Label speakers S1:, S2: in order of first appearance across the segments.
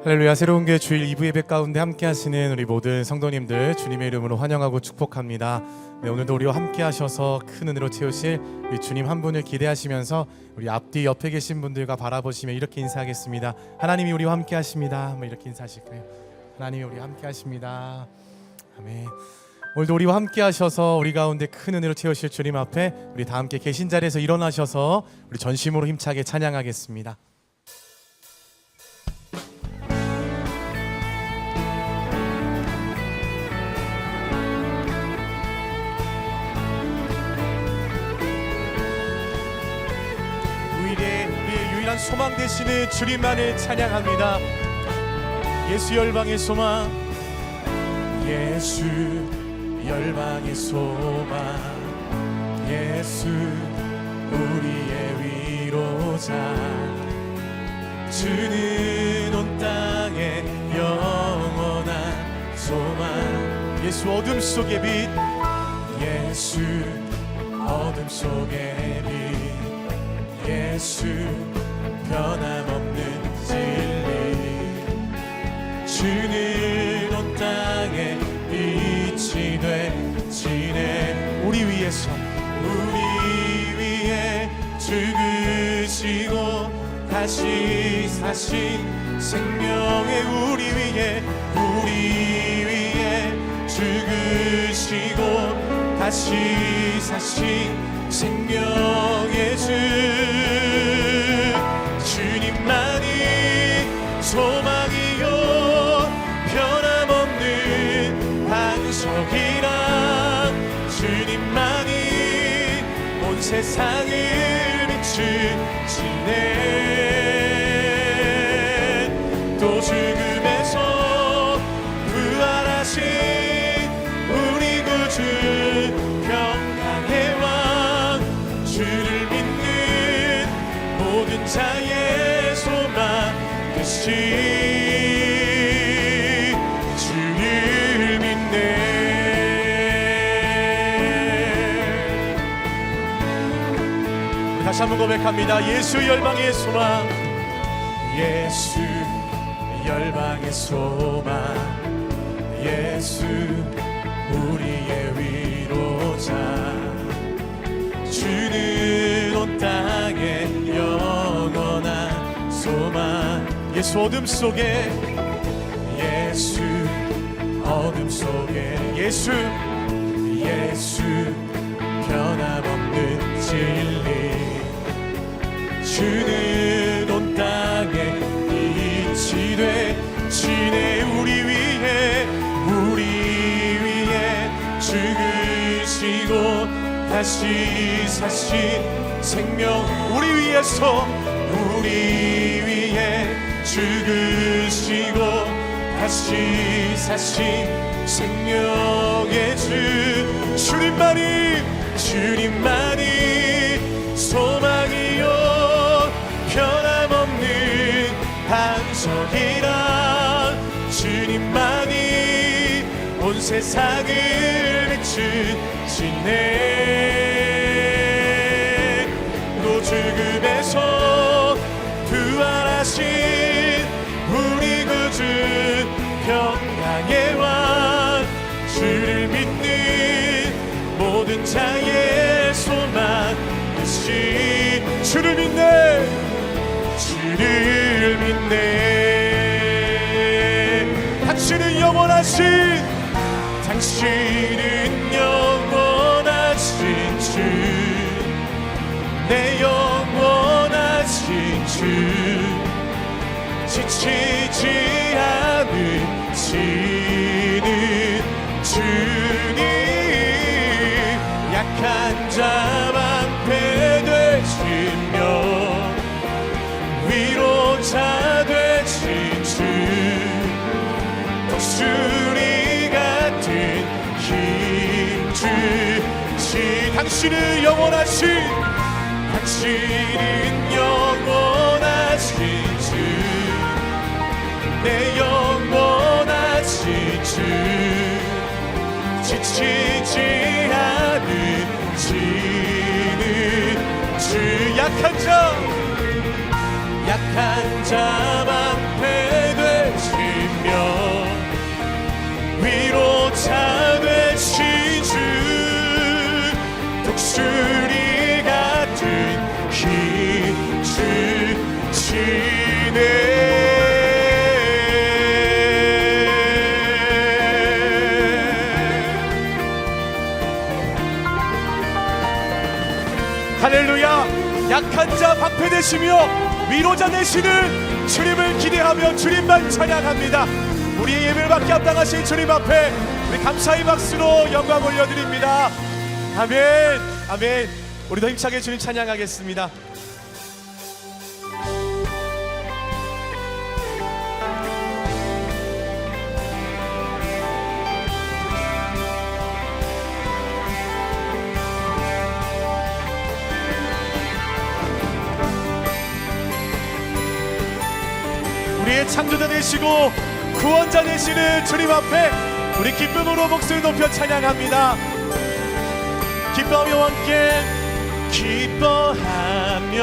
S1: 할렐루야. 새로운 교회 주일 2부 예배 가운데 함께 하시는 우리 모든 성도님들 주님의 이름으로 환영하고 축복합니다. 네, 오늘도 우리와 함께 하셔서 큰 은혜로 채우실 우리 주님 한 분을 기대하시면서 우리 앞뒤 옆에 계신 분들과 바라보시며 이렇게 인사하겠습니다. 하나님이 우리와 함께 하십니다. 이렇게 인사하실까요? 하나님이 우리와 함께 하십니다. 아멘. 오늘도 우리와 함께 하셔서 우리 가운데 큰 은혜로 채우실 주님 앞에 우리 다 함께 계신 자리에서 일어나셔서 우리 전심으로 힘차게 찬양하겠습니다. 우리의 유일한 소망 되시는 주님만을 찬양합니다. 예수 열방의 소망, 예수 열방의 소망, 예수 우리의 위로자, 주는 온 땅에 영원한 소망, 예수 어둠 속의 빛, 예수 어둠 속의 빛, 예수 변함없는 진리, 주는 온 땅에 빛이 되시네. 우리 위에서 우리 위에 죽으시고 다시 사신 생명의 우리 위에 죽으시고 다시 사신 생명의 주, 주님만이 소망이요 변함없는 반석이라, 주님만이 온 세상을 비추시네. 또 죽음에서 부활하신 우리 구주 평강의 왕, 주를 믿는 모든 자의 소망 되시, 주를 믿네. 다시 한번 고백합니다. 예수 열방의 소망, 예수 열방의 소망, 예수 우리의 위로자, 주는 온 땅에 영원한 소망, 예수 어둠 속에, 예수 어둠 속에, 예수 변함없는 진리, 주는 온 땅에 빛이 되시네. 우리 위에 죽으시고 다시 사신 생명, 우리 위에 죽으시고 다시 사신 생명의 주, 주님만이 소망이요 변함없는 반석이라, 주님만이 온 세상을 비추시네. 또 죽음에서 부활하신 우리 구주 평강의 왕, 주를 믿는 모든 자의 소망 되시, 주를 믿네. 당신은 영원하신, 당신은 영원하신 주, 내 영원하신 주, 지치지 않으시는 주님, 약한 자 방패 되시며 위로자 되신 주, 독수리 같은 힘 주시, 당신은 영원하신 주, 내 영원하신 주, 지치지 않으시는 주, 약한 자 방패 되시 위로자 되신 주 독수리 같은 힘 주시네. 할렐루야. 약한 자 방패 되시며 위로자 되시는 주님을 기대하며 주님만 찬양합니다. 우리의 예배를 받게 합당하신 주님 앞에 우리 감사의 박수로 영광 올려드립니다. 아멘. 아멘. 우리도 힘차게 주님 찬양하겠습니다. 우리의 창조자 되시고 구원자 되시는 주님 앞에 우리 기쁨으로 목소리 높여 찬양합니다. 기뻐하며 함께 기뻐하며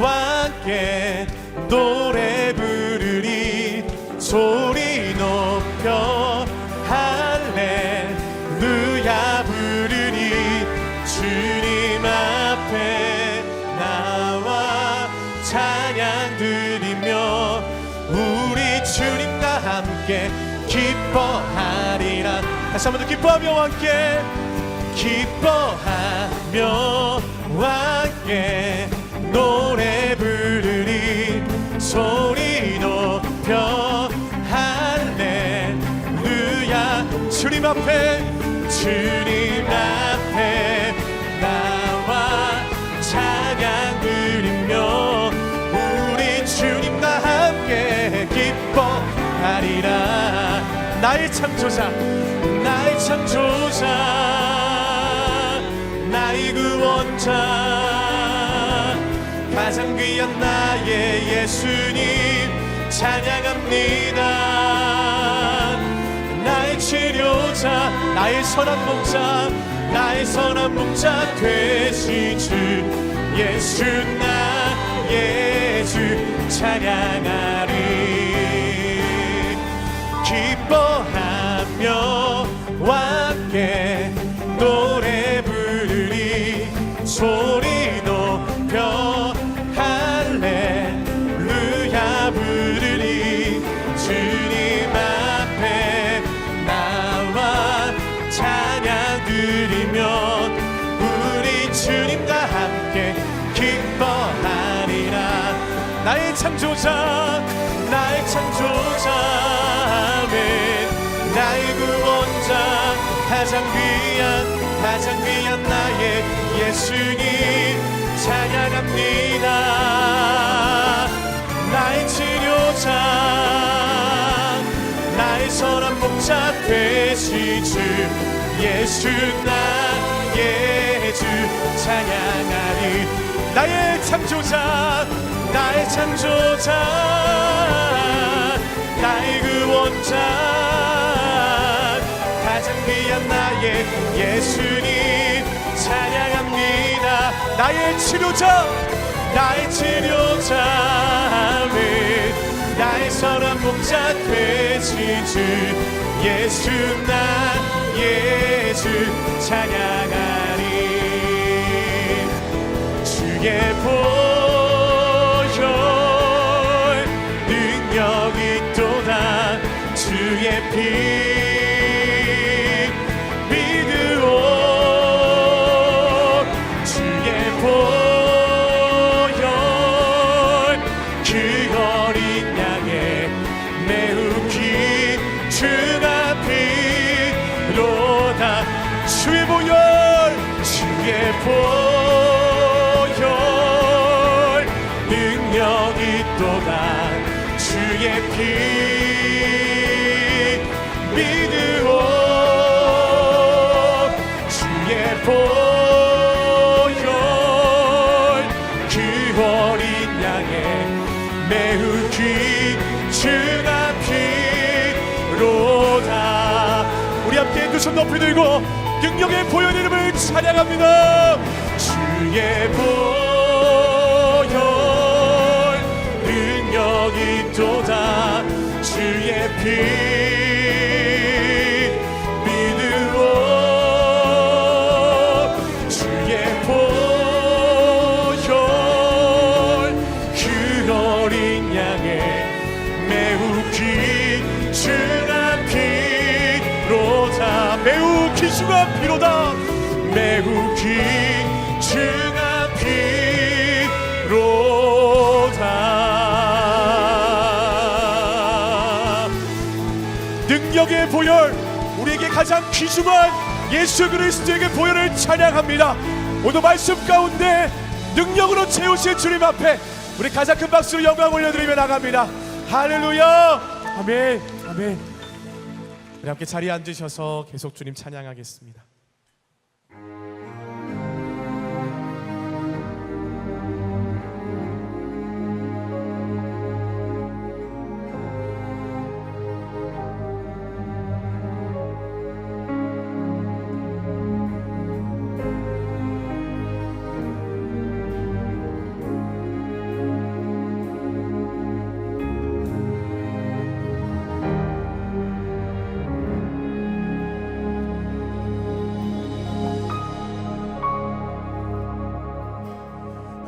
S1: 함께 노래 부르리 소리 높여 할렐루야 부르리 주님 앞에 나와 찬양 드리며 우리 주님과 함께 기뻐하리라. 다시 한번 더 기뻐하며 함께 기뻐하며 함께 노래 부르리 소리 높여 할렐루야 주님 앞에 나와 찬양 드리며 우리 주님과 함께 기뻐하리라. 나의 창조자 나의 구원자 가장 귀한 나의 예수님 찬양합니다. 나의 치료자 나의 선한 목자 되신 주 예수 나의 주 찬양하리. 기뻐하며 함께 노래 부르리 소리 높여 할렐루야 부르리 주님 앞에 나와 찬양 드리며 우리 주님과 함께 기뻐하리라. 나의 창조자 아멘. 나의 구원자 가장 귀한 나의 예수님 찬양합니다. 나의 치료자 나의 선한 목자 되신 주 예수 나의 주 찬양하리. 나의 창조자 나의 구원자 가장 귀한 나의 예수님 찬양합니다. 나의 치료자 아멘. 나의 선한 목자 되신 주 예수 나의 주 찬양하리. 주의 보혈 능력이 또다 주의 피 믿으오. 주의 보혈 그 어린 양의 매우 귀중한 피로다. 주의 보혈 능력이 또다 주의 피 믿으오. 주의 보혈 그 어린 양의 매우 귀중한 피로다. 우리 함께 두 손 높이 들고 능력의 보혈 이름을 찬양합니다. 주의 보혈 능력이 또다 주의 피
S2: 귀중한 피로다. 매우 귀중한 피로다. 능력의 보혈, 우리에게 가장 귀중한 예수 그리스도에게 보혈을 찬양합니다. 오늘 말씀 가운데 능력으로 채우신 주님 앞에 우리 가장 큰 박수로 영광 올려드리며 나갑니다. 할렐루야. 아멘. 아멘. 우리 함께 자리에 앉으셔서 계속 주님 찬양하겠습니다.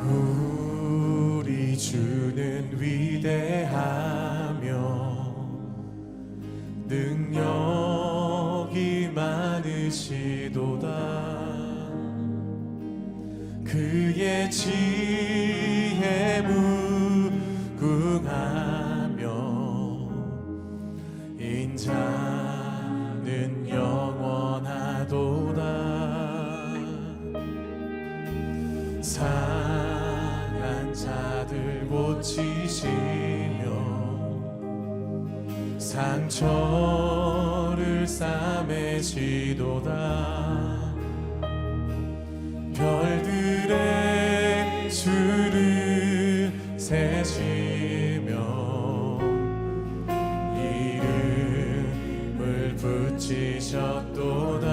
S1: 우리 주는 위대하며 능력이 많으시도다. 그의 지혜 무궁하며 인자는 영원하도다. 상한 자들 고치시며 상처를 싸매시도다. 별들의 수를 세시며 이름을 붙이셨도다.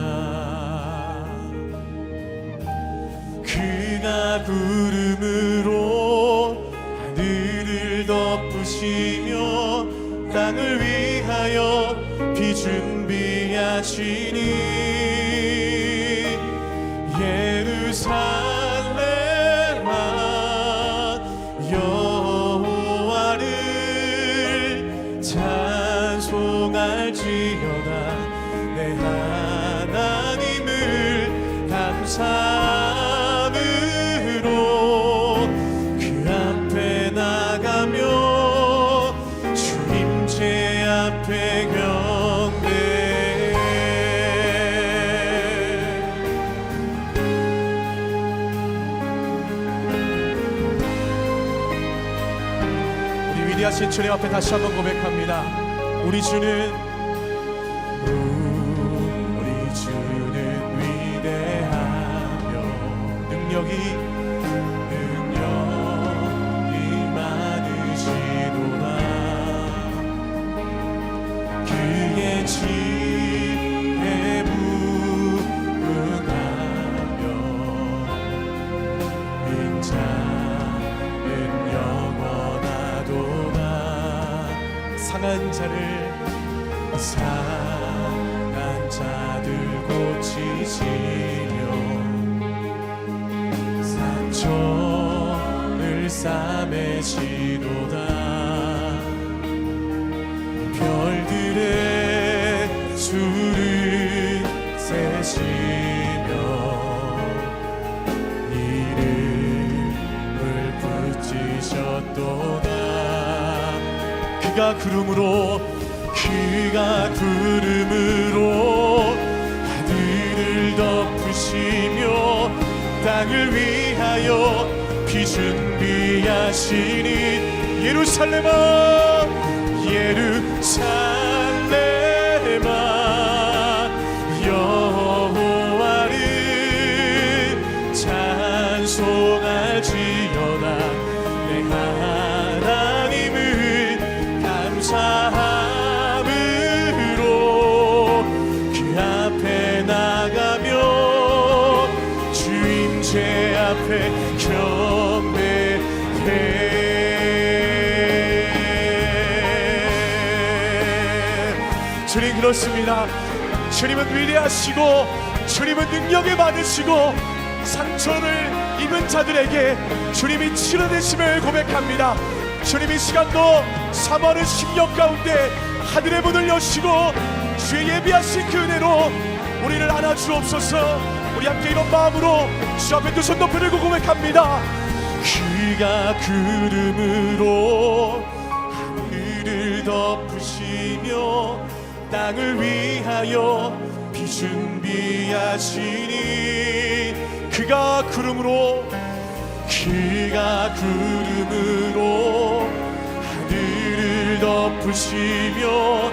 S1: 그가 구름으로 하늘을 덮으시며 땅을 위하여 비 준비하시니 예루살렘아 여호와를 찬송할지어다. 내 하나님을 감사함으로 그 앞에 나가며 주님제 앞에 경배해. 우리 위대하신 주님 앞에 다시 한번 고백합니다. 우리 주는 위대하며 능력이 많으시도다. 그의 지혜 무궁하며 인자는 영원하도다. 상한 자들 고치시며 상처를 싸매시도다. 별들의 수를 세시며 이름을 붙이셨도다. 그가 구름으로 하늘을 덮으시며 땅을 위하여 비 준비하시니 예루살렘아 여호와를 찬송할지어다. 내 하나님을 감사함으로 그 앞에 나가며 주임제 앞에 경배해. 주님 그렇습니다. 주님은 위대하시고 주님은 능력이 많으시고 상처를 입은 자들에게 주님이 치료되심을 고백합니다. 주님 이 시간도 사모하는 심령 가운데 하늘의 문을 여시고 주의 예비하신 그 은혜로
S2: 우리를 안아주옵소서. 우리 함께 이런 마음으로 주 앞에 두 손 높이 들고 고백합니다. 그가 구름으로 하늘을 덮으시며 땅을 위하여 비 준비하시니 그가 구름으로 하늘을 덮으시며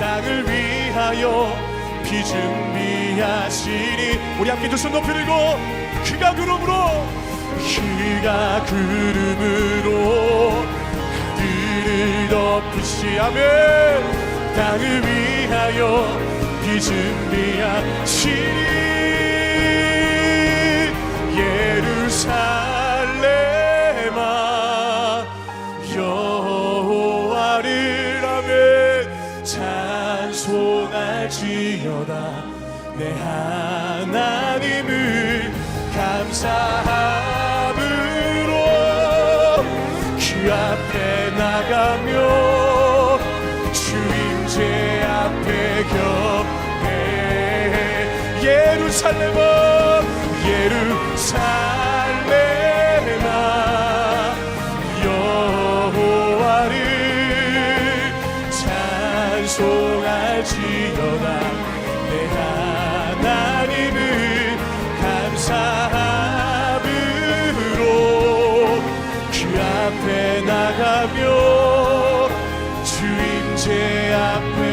S2: 땅을 위하여 비 준비하시니 우리 함께 두 손 높이 들고 그가 구름으로 하늘을 덮으시며 땅을 위하여 비 준비하시니 예루살렘아 여호와를 아멘 찬송할지어다 내 하나님을 감사함으로 그 앞에 나가며 주임제 앞에 경배해 예루살렘아 여호와를 찬송할지어다 내 하나님을 감사함으로 그 앞에 나가며 주임제 앞에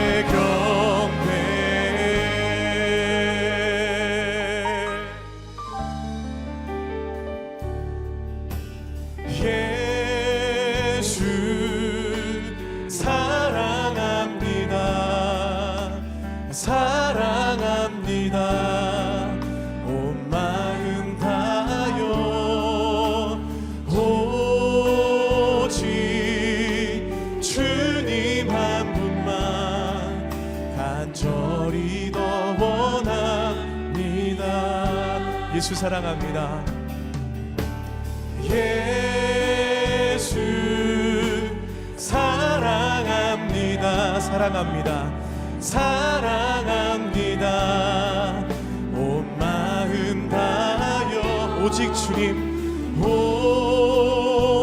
S2: 예수 사랑합니다 사랑합니다 온 마음 다하여 오직 주님 한 분만 간절히 더 원합니다 예수 사랑합니다 예수 사랑합니다 사랑합니다 사랑합니다 온 마음 다하여 오직 주님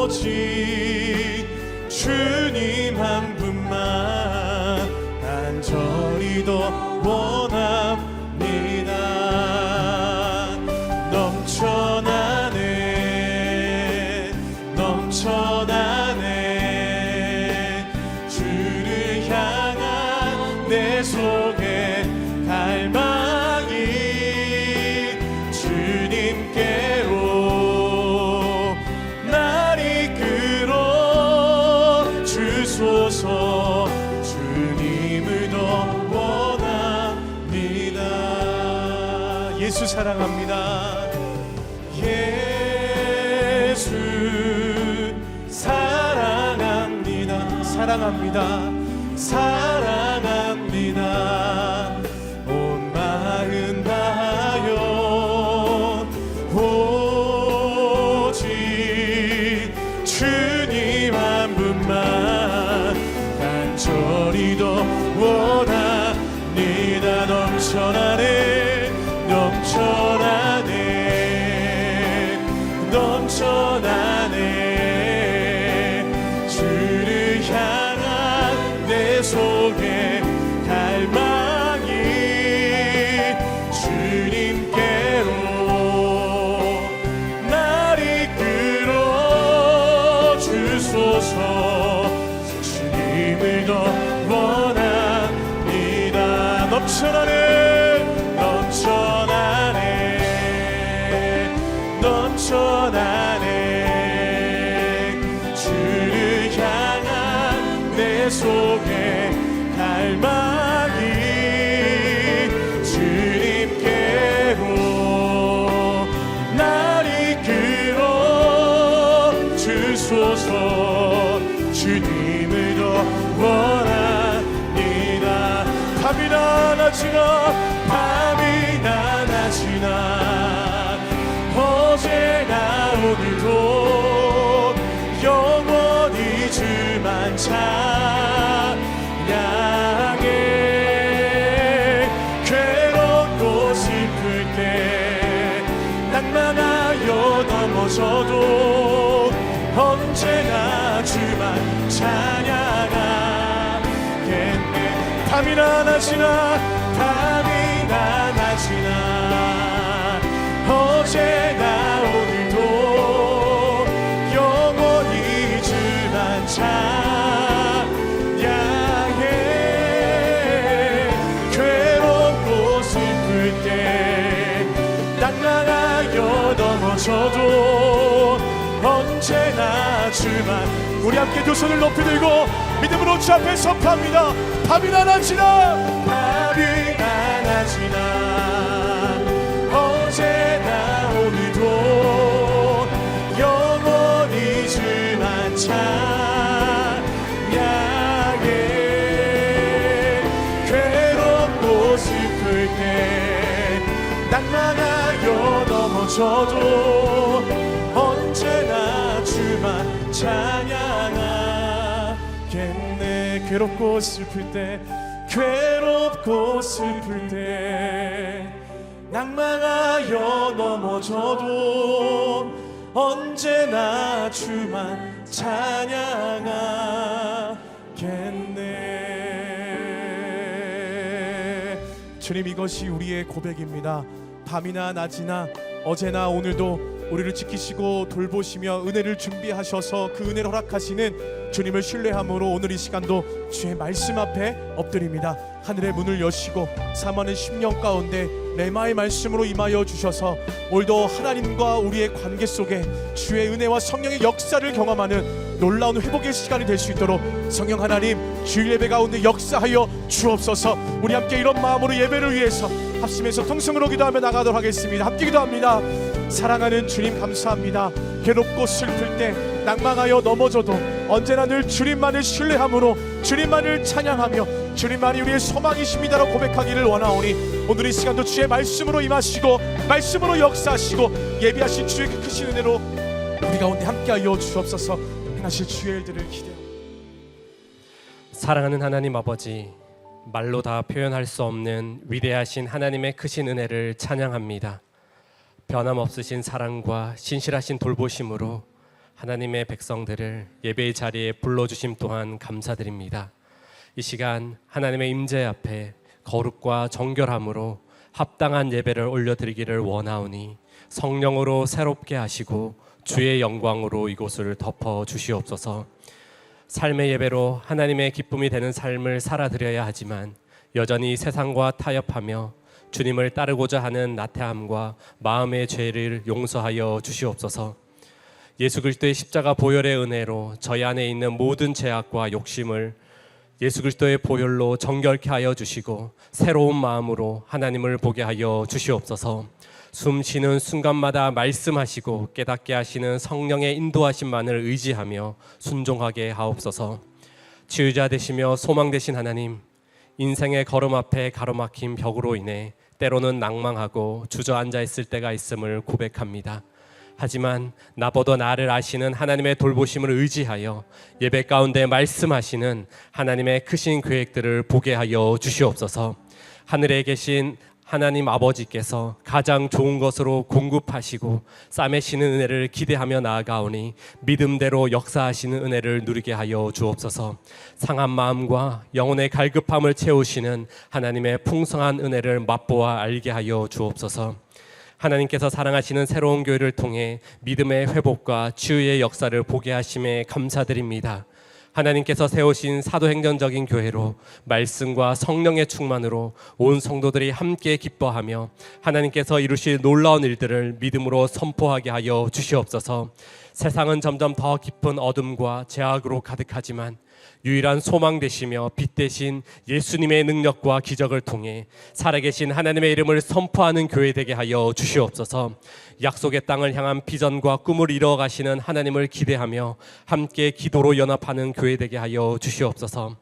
S2: 오직 주님 한 분만 간절히 더 원합니다 넘쳐나네 주를 향한 내 속에 갈망이 주님께로 날 이끌어 주소서 주님을 더 원합니다 예수 사랑합니다 예수 사랑합니다 사랑합니다 사랑합니다 온 마음 다하여 오직 주님 한 분만 간절히 더 원합니다 넘쳐나네 주를 향한 내 속에 갈망이 주님께로 날 이끌어 주소서 주님을 더 원합니다 넘쳐나네 주를 향한 내 속에 갈망이 주님께로 날 이끌어 주소서 주님을 더 원합니다 밤이나 낮이나 어제나 오늘도 영원히 주만 찬양해 괴롭고 언제나 주만 찬양하겠네. 밤이나 낮이나 밤이나 낮이나 어제나 오늘도 영원히 주만 찬양해. 괴롭고 슬플 때 낭랑하여 넘어져도 언제나 주만. 우리 함께 두 손을 높이 들고 믿음으로 주 앞에 선포합니다. 밤이나 낮이나 밤이나 낮이나 어제나 오늘도 영원히 주만 찬양해. 괴롭고 슬플 때 낭만하여 넘어져도 언제나 주만 찬양하겠네. 괴롭고 슬플 때 괴롭고 슬플 때 낭만하여 넘어져도 언제나 주만 찬양하겠네. 주님, 이것이 우리의 고백입니다. 밤이나 낮이나 어제나 오늘도 우리를 지키시고 돌보시며 은혜를 준비하셔서 그 은혜를 허락하시는 주님을 신뢰함으로 오늘 이 시간도 주의 말씀 앞에 엎드립니다. 하늘의 문을 여시고 사모하는 심령 가운데 레마의 말씀으로 임하여 주셔서 오늘도 하나님과 우리의 관계 속에 주의 은혜와 성령의 역사를 경험하는 놀라운 회복의 시간이 될 수 있도록 성령 하나님 주일 예배 가운데 역사하여 주옵소서. 우리 함께 이런 마음으로 예배를 위해서 합심해서 통성으로 기도하며 나가도록 하겠습니다. 함께 기도합니다. 사랑하는 주님, 감사합니다. 괴롭고 슬플 때 낭망하여 넘어져도 언제나 늘 주님만을 신뢰함으로 주님만을 찬양하며 주님만이 우리의 소망이십니다라고 고백하기를 원하오니 오늘 이 시간도 주의 말씀으로 임하시고 말씀으로 역사하시고 예비하신 주의 그 크신 은혜로 우리 가운데 함께하여 주옵소서. 행하실 주의 일들을 기대합니다.
S3: 사랑하는 하나님 아버지, 말로 다 표현할 수 없는 위대하신 하나님의 크신 은혜를 찬양합니다. 변함없으신 사랑과 신실하신 돌보심으로 하나님의 백성들을 예배의 자리에 불러주심 또한 감사드립니다. 이 시간 하나님의 임재 앞에 거룩과 정결함으로 합당한 예배를 올려드리기를 원하오니 성령으로 새롭게 하시고 주의 영광으로 이곳을 덮어 주시옵소서. 삶의 예배로 하나님의 기쁨이 되는 삶을 살아드려야 하지만 여전히 세상과 타협하며 주님을 따르고자 하는 나태함과 마음의 죄를 용서하여 주시옵소서. 예수 그리스도의 십자가 보혈의 은혜로 저희 안에 있는 모든 죄악과 욕심을 예수 그리스도의 보혈로 정결케 하여 주시고 새로운 마음으로 하나님을 보게 하여 주시옵소서. 숨 쉬는 순간마다 말씀하시고 깨닫게 하시는 성령의 인도하심만을 의지하며 순종하게 하옵소서. 치유자 되시며 소망 되신 하나님, 인생의 걸음 앞에 가로막힌 벽으로 인해 때로는 낭망하고 주저앉아 있을 때가 있음을 고백합니다. 하지만 나보다 나를 아시는 하나님의 돌보심을 의지하여 예배 가운데 말씀하시는 하나님의 크신 계획들을 보게 하여 주시옵소서. 하늘에 계신 하나님 아버지께서 가장 좋은 것으로 공급하시고 싸매시는 은혜를 기대하며 나아가오니 믿음대로 역사하시는 은혜를 누리게 하여 주옵소서. 상한 마음과 영혼의 갈급함을 채우시는 하나님의 풍성한 은혜를 맛보아 알게 하여 주옵소서. 하나님께서 사랑하시는 새로운 교회를 통해 믿음의 회복과 치유의 역사를 보게 하심에 감사드립니다. 하나님께서 세우신 사도행전적인 교회로 말씀과 성령의 충만으로 온 성도들이 함께 기뻐하며 하나님께서 이루실 놀라운 일들을 믿음으로 선포하게 하여 주시옵소서. 세상은 점점 더 깊은 어둠과 죄악으로 가득하지만 유일한 소망 되시며 빛 되신 예수님의 능력과 기적을 통해 살아계신 하나님의 이름을 선포하는 교회 되게 하여 주시옵소서. 약속의 땅을 향한 비전과 꿈을 이루어가시는 하나님을 기대하며 함께 기도로 연합하는 교회 되게 하여 주시옵소서.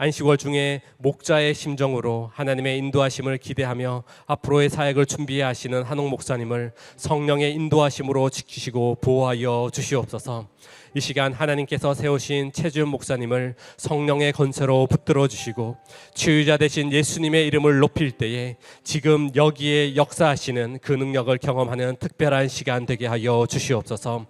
S3: 안식월 중에 목자의 심정으로 하나님의 인도하심을 기대하며 앞으로의 사역을 준비해 하시는 한옥 목사님을 성령의 인도하심으로 지키시고 보호하여 주시옵소서. 이 시간 하나님께서 세우신 최준 목사님을 성령의 건세로 붙들어 주시고 치유자 되신 예수님의 이름을 높일 때에 지금 여기에 역사하시는 그 능력을 경험하는 특별한 시간 되게 하여 주시옵소서.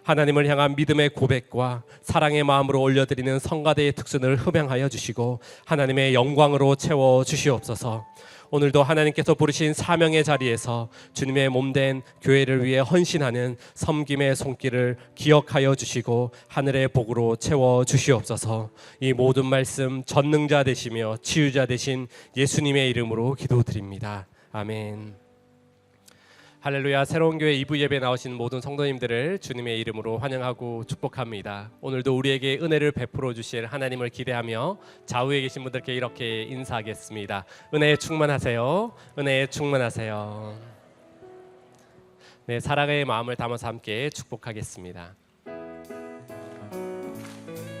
S3: 하나님을 향한 믿음의 고백과 사랑의 마음으로 올려드리는 성가대의 특순을 흠양하여 주시고 하나님의 영광으로 채워 주시옵소서. 오늘도 하나님께서 부르신 사명의 자리에서 주님의 몸된 교회를 위해 헌신하는 섬김의 손길을 기억하여 주시고 하늘의 복으로 채워 주시옵소서. 이 모든 말씀 전능자 되시며 치유자 되신 예수님의 이름으로 기도드립니다. 아멘. 할렐루야. 새로운 교회 2부 예배 나오신 모든 성도님들을 주님의 이름으로 환영하고 축복합니다. 오늘도 우리에게 은혜를 베풀어 주실 하나님을 기대하며 좌우에 계신 분들께 이렇게 인사하겠습니다. 은혜에 충만하세요. 은혜에 충만하세요. 네, 사랑의 마음을 담아서 함께 축복하겠습니다.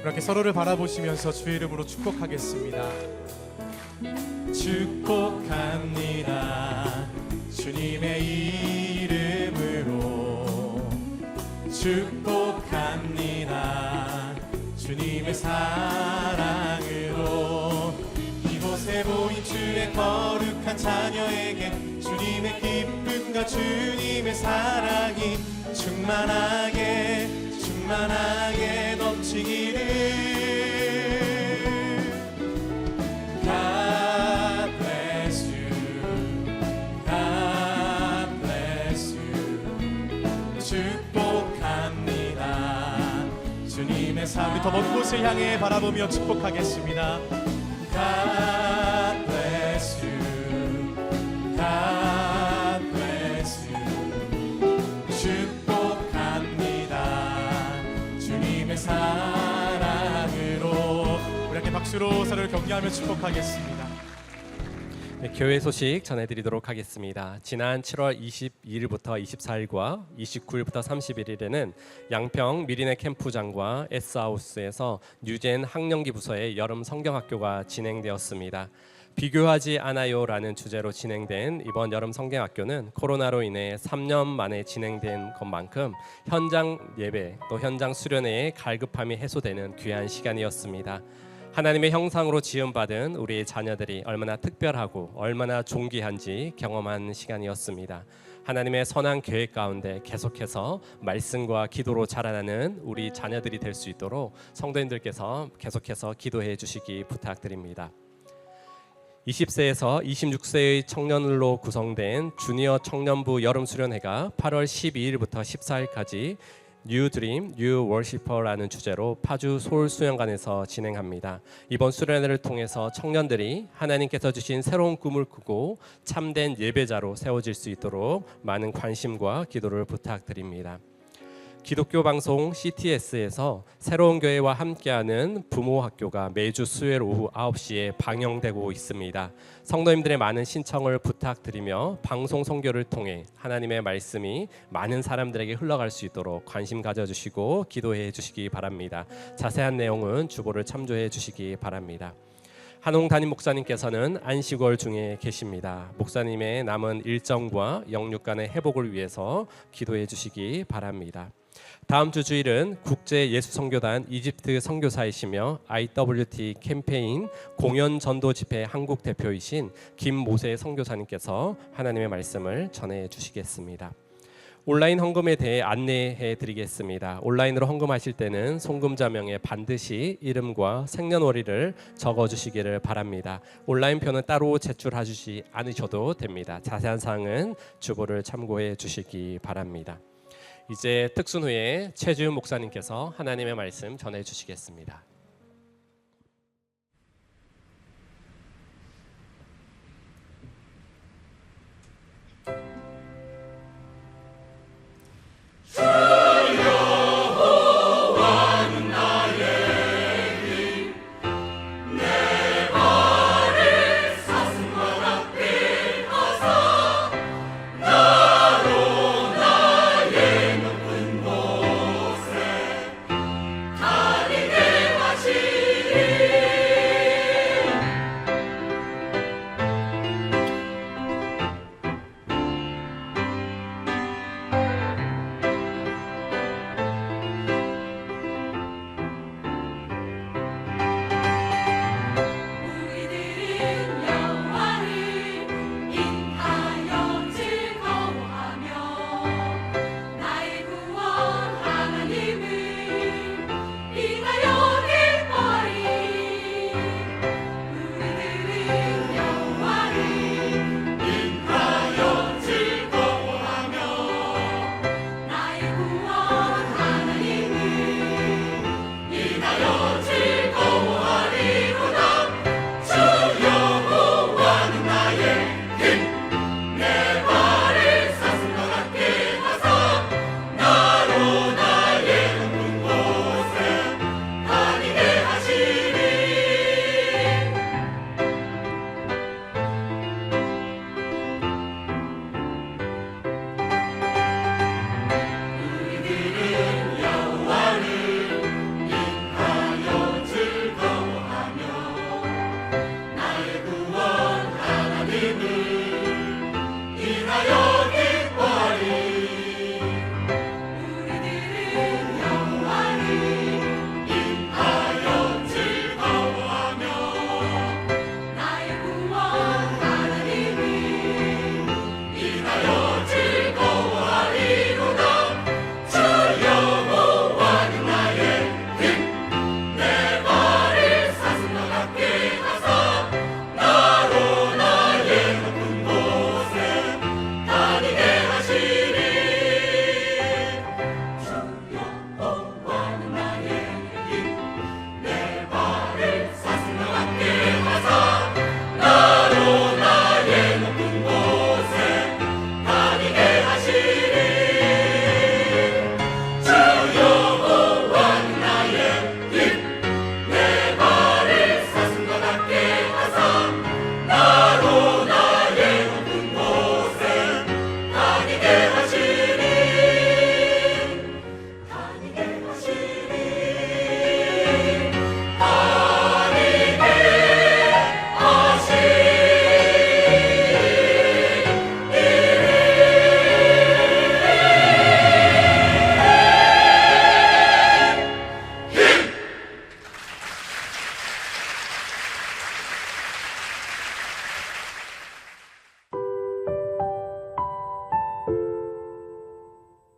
S1: 이렇게 서로를 바라보시면서 주의 이름으로 축복하겠습니다. 축복합니다. 주님의 이름으로 축복합니다. 주님의 사랑으로 이곳에 모인 주의 거룩한 자녀에게 주님의 기쁨과 주님의 사랑이 충만하게 충만하게 넘치기를. 우리 더 먼 곳을 향해 바라보며 축복하겠습니다. God bless you, God bless you. 축복합니다. 주님의 사랑으로. 우리 함께 박수로 서로를 격려하며 축복하겠습니다.
S3: 네, 교회 소식 전해드리도록 하겠습니다. 지난 7월 22일부터 24일과 29일부터 31일에는 양평 미리네 캠프장과 S하우스에서 뉴젠 학령기 부서의 여름 성경학교가 진행되었습니다. 비교하지 않아요라는 주제로 진행된 이번 여름 성경학교는 코로나로 인해 3년 만에 진행된 것만큼 현장 예배 또 현장 수련회의 갈급함이 해소되는 귀한 시간이었습니다. 하나님의 형상으로 지음받은 우리의 자녀들이 얼마나 특별하고 얼마나 존귀한지 경험한 시간이었습니다. 하나님의 선한 계획 가운데 계속해서 말씀과 기도로 자라나는 우리 자녀들이 될 수 있도록 성도님들께서 계속해서 기도해 주시기 부탁드립니다. 20세에서 26세의 청년으로 구성된 주니어 청년부 여름 수련회가 8월 12일부터 14일까지 New Dream, New Worshipper라는 주제로 파주 서울수영관에서 진행합니다. 이번 수련회를 통해서 청년들이 하나님께서 주신 새로운 꿈을 꾸고 참된 예배자로 세워질 수 있도록 많은 관심과 기도를 부탁드립니다. 기독교 방송 CTS에서 새로운 교회와 함께하는 부모 학교가 매주 수요일 오후 9시에 방영되고 있습니다. 성도님들의 많은 신청을 부탁드리며 방송 선교를 통해 하나님의 말씀이 많은 사람들에게 흘러갈 수 있도록 관심 가져주시고 기도해 주시기 바랍니다. 자세한 내용은 주보를 참조해 주시기 바랍니다. 한홍 담임 목사님께서는 안식월 중에 계십니다. 목사님의 남은 일정과 영육간의 회복을 위해서 기도해 주시기 바랍니다. 다음 주 주일은 국제 예수 선교단 이집트 선교사이시며 IWT 캠페인 공연 전도 집회 한국 대표이신 김모세 선교사님께서 하나님의 말씀을 전해 주시겠습니다. 온라인 헌금에 대해 안내해 드리겠습니다. 온라인으로 헌금하실 때는 송금자명에 반드시 이름과 생년월일을 적어 주시기를 바랍니다. 온라인표는 따로 제출하시지 않으셔도 됩니다. 자세한 사항은 주보를 참고해 주시기 바랍니다. 이제 특순 후에 최지훈 목사님께서 하나님의 말씀 전해 주시겠습니다.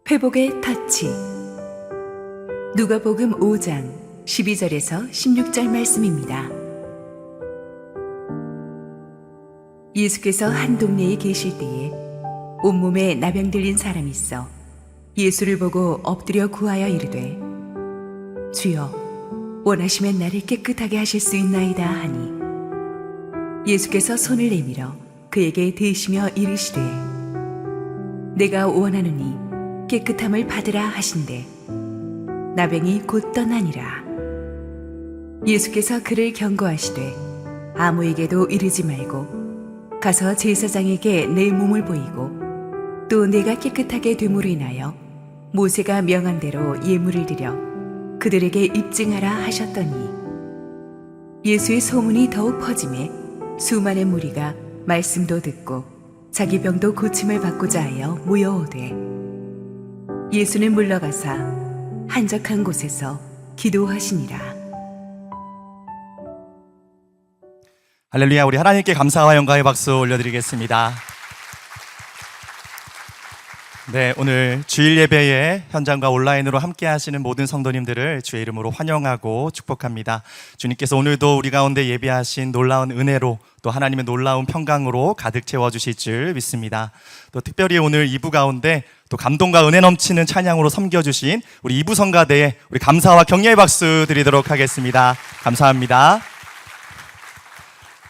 S4: 회복의 터치. 누가복음 5장 12절에서 16절 말씀입니다. 예수께서 한 동네에 계실 때에 온몸에 나병 들린 사람이 있어 예수를 보고 엎드려 구하여 이르되 주여 원하시면 나를 깨끗하게 하실 수 있나이다 하니 예수께서 손을 내밀어 그에게 대시며 이르시되 내가 원하노니 깨끗함을 받으라 하신대 나병이 곧 떠나니라. 예수께서 그를 경고하시되 아무에게도 이르지 말고 가서 제사장에게 내 몸을 보이고 또 내가 깨끗하게 됨으로 인하여 모세가 명한 대로 예물을 드려 그들에게 입증하라 하셨더니 예수의 소문이 더욱 퍼지매 수많은 무리가 말씀도 듣고 자기 병도 고침을 받고자 하여 모여오되 예수는 물러가사 한적한 곳에서 기도하시니라.
S5: 할렐루야. 우리 하나님께 감사와 영광의 박수 올려드리겠습니다. 네, 오늘 주일 예배에 현장과 온라인으로 함께 하시는 모든 성도님들을 주의 이름으로 환영하고 축복합니다. 주님께서 오늘도 우리 가운데 예배하신 놀라운 은혜로 또 하나님의 놀라운 평강으로 가득 채워주실 줄 믿습니다. 또 특별히 오늘 2부 가운데 또 감동과 은혜 넘치는 찬양으로 섬겨주신 우리 2부 성가대에 우리 감사와 격려의 박수 드리도록 하겠습니다. 감사합니다.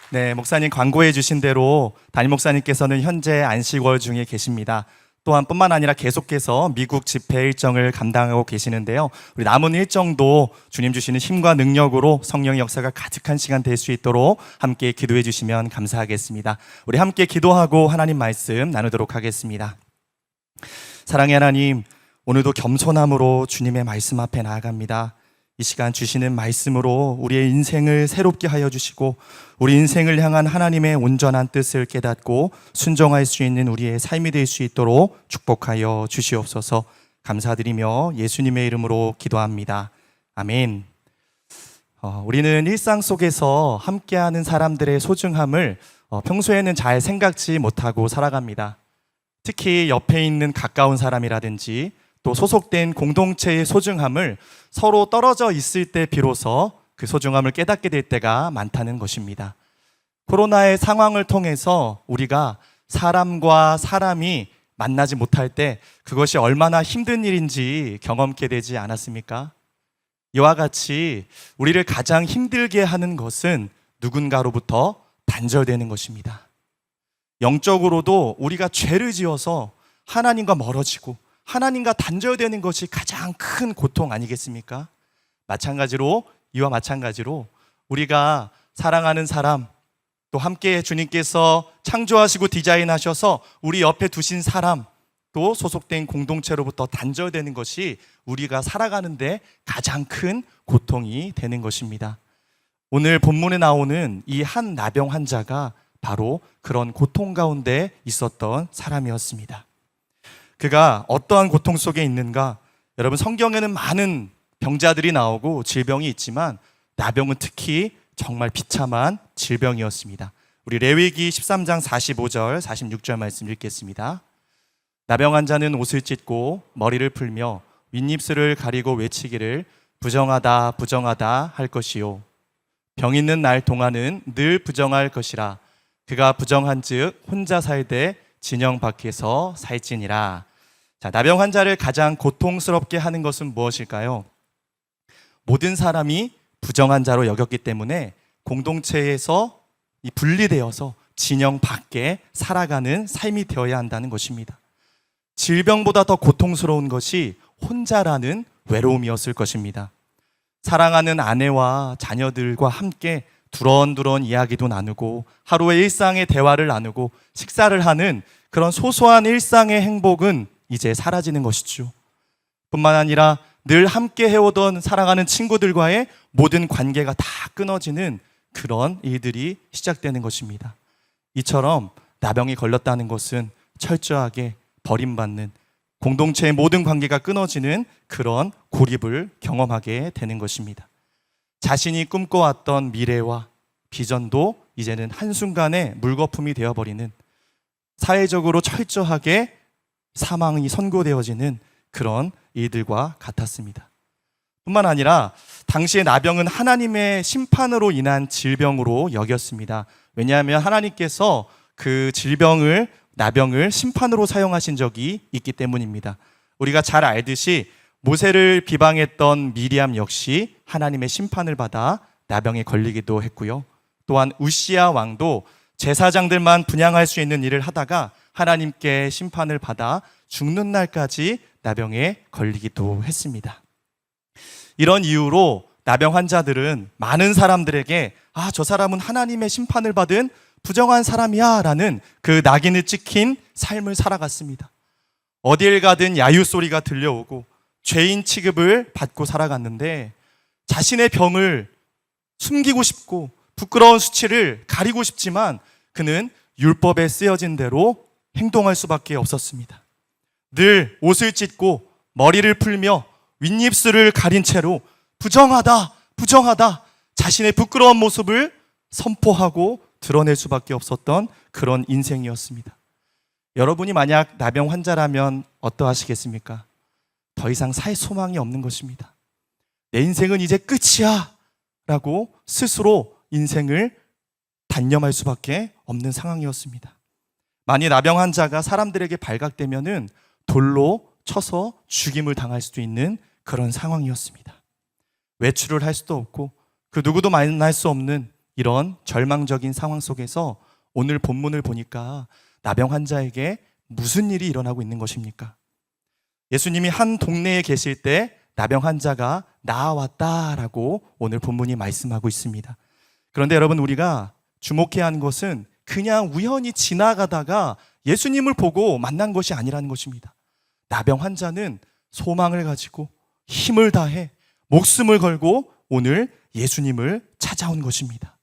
S5: 네, 목사님 광고해 주신 대로 담임 목사님께서는 현재 안식월 중에 계십니다. 또한 뿐만 아니라 계속해서 미국 집회 일정을 감당하고 계시는데요. 우리 남은 일정도 주님 주시는 힘과 능력으로 성령의 역사가 가득한 시간 될 수 있도록 함께 기도해 주시면 감사하겠습니다. 우리 함께 기도하고 하나님 말씀 나누도록 하겠습니다. 사랑의 하나님, 오늘도 겸손함으로 주님의 말씀 앞에 나아갑니다. 이 시간 주시는 말씀으로 우리의 인생을 새롭게 하여 주시고 우리 인생을 향한 하나님의 온전한 뜻을 깨닫고 순종할 수 있는 우리의 삶이 될 수 있도록 축복하여 주시옵소서. 감사드리며 예수님의 이름으로 기도합니다. 아멘. 우리는 일상 속에서 함께하는 사람들의 소중함을 평소에는 잘 생각지 못하고 살아갑니다. 특히 옆에 있는 가까운 사람이라든지 또 소속된 공동체의 소중함을 서로 떨어져 있을 때 비로소 그 소중함을 깨닫게 될 때가 많다는 것입니다. 코로나의 상황을 통해서 우리가 사람과 사람이 만나지 못할 때 그것이 얼마나 힘든 일인지 경험하게 되지 않았습니까? 이와 같이 우리를 가장 힘들게 하는 것은 누군가로부터 단절되는 것입니다. 영적으로도 우리가 죄를 지어서 하나님과 멀어지고 하나님과 단절되는 것이 가장 큰 고통 아니겠습니까? 이와 마찬가지로 우리가 사랑하는 사람, 또 함께 주님께서 창조하시고 디자인하셔서 우리 옆에 두신 사람, 또 소속된 공동체로부터 단절되는 것이 우리가 살아가는데 가장 큰 고통이 되는 것입니다. 오늘 본문에 나오는 이 한 나병 환자가 바로 그런 고통 가운데 있었던 사람이었습니다. 그가 어떠한 고통 속에 있는가? 여러분, 성경에는 많은 병자들이 나오고 질병이 있지만 나병은 특히 정말 비참한 질병이었습니다. 우리 레위기 13장 45절 46절 말씀 읽겠습니다. 나병 환자는 옷을 찢고 머리를 풀며 윗입술을 가리고 외치기를 부정하다 부정하다 할 것이요 병 있는 날 동안은 늘 부정할 것이라 그가 부정한즉 혼자 살되 진영 밖에서 살지니라. 자, 나병 환자를 가장 고통스럽게 하는 것은 무엇일까요? 모든 사람이 부정한 자로 여겼기 때문에 공동체에서 분리되어서 진영 밖에 살아가는 삶이 되어야 한다는 것입니다. 질병보다 더 고통스러운 것이 혼자라는 외로움이었을 것입니다. 사랑하는 아내와 자녀들과 함께 두런두런 이야기도 나누고 하루의 일상의 대화를 나누고 식사를 하는 그런 소소한 일상의 행복은 이제 사라지는 것이죠. 뿐만 아니라 늘 함께 해오던 사랑하는 친구들과의 모든 관계가 다 끊어지는 그런 일들이 시작되는 것입니다. 이처럼 나병이 걸렸다는 것은 철저하게 버림받는, 공동체의 모든 관계가 끊어지는 그런 고립을 경험하게 되는 것입니다. 자신이 꿈꿔왔던 미래와 비전도 이제는 한순간에 물거품이 되어버리는, 사회적으로 철저하게 사망이 선고되어지는 그런 이들과 같았습니다. 뿐만 아니라 당시의 나병은 하나님의 심판으로 인한 질병으로 여겼습니다. 왜냐하면 하나님께서 그 나병을 심판으로 사용하신 적이 있기 때문입니다. 우리가 잘 알듯이 모세를 비방했던 미리암 역시 하나님의 심판을 받아 나병에 걸리기도 했고요. 또한 우시야 왕도 제사장들만 분향할 수 있는 일을 하다가 하나님께 심판을 받아 죽는 날까지 나병에 걸리기도 했습니다. 이런 이유로 나병 환자들은 많은 사람들에게 저 사람은 하나님의 심판을 받은 부정한 사람이야 라는 그 낙인을 찍힌 삶을 살아갔습니다. 어딜 가든 야유 소리가 들려오고 죄인 취급을 받고 살아갔는데 자신의 병을 숨기고 싶고 부끄러운 수치를 가리고 싶지만 그는 율법에 쓰여진 대로 행동할 수밖에 없었습니다. 늘 옷을 찢고 머리를 풀며 윗입술을 가린 채로 부정하다, 부정하다 자신의 부끄러운 모습을 선포하고 드러낼 수밖에 없었던 그런 인생이었습니다. 여러분이 만약 나병 환자라면 어떠하시겠습니까? 더 이상 살 소망이 없는 것입니다. 내 인생은 이제 끝이야 라고 스스로 인생을 단념할 수밖에 없는 상황이었습니다. 만일 나병 환자가 사람들에게 발각되면은 돌로 쳐서 죽임을 당할 수도 있는 그런 상황이었습니다. 외출을 할 수도 없고 그 누구도 만날 수 없는 이런 절망적인 상황 속에서 오늘 본문을 보니까 나병 환자에게 무슨 일이 일어나고 있는 것입니까? 예수님이 한 동네에 계실 때 나병 환자가 나아왔다라고 오늘 본문이 말씀하고 있습니다. 그런데 여러분, 우리가 주목해야 하는 것은 그냥 우연히 지나가다가 예수님을 보고 만난 것이 아니라는 것입니다. 나병 환자는 소망을 가지고 힘을 다해 목숨을 걸고 오늘 예수님을 찾아온 것입니다.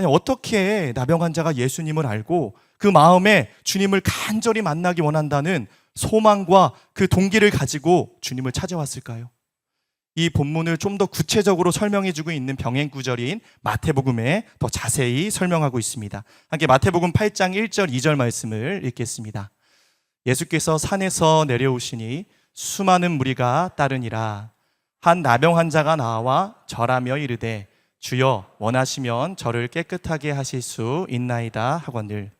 S5: 어떻게 나병 환자가 예수님을 알고 그 마음에 주님을 간절히 만나기 원한다는 소망과 그 동기를 가지고 주님을 찾아왔을까요? 이 본문을 좀 더 구체적으로 설명해주고 있는 병행 구절인 마태복음에 더 자세히 설명하고 있습니다. 함께 마태복음 8장 1절 2절 말씀을 읽겠습니다. 예수께서 산에서 내려오시니 수많은 무리가 따르니라. 한 나병 환자가 나와 절하며 이르되 주여 원하시면 저를 깨끗하게 하실 수 있나이다 하거늘.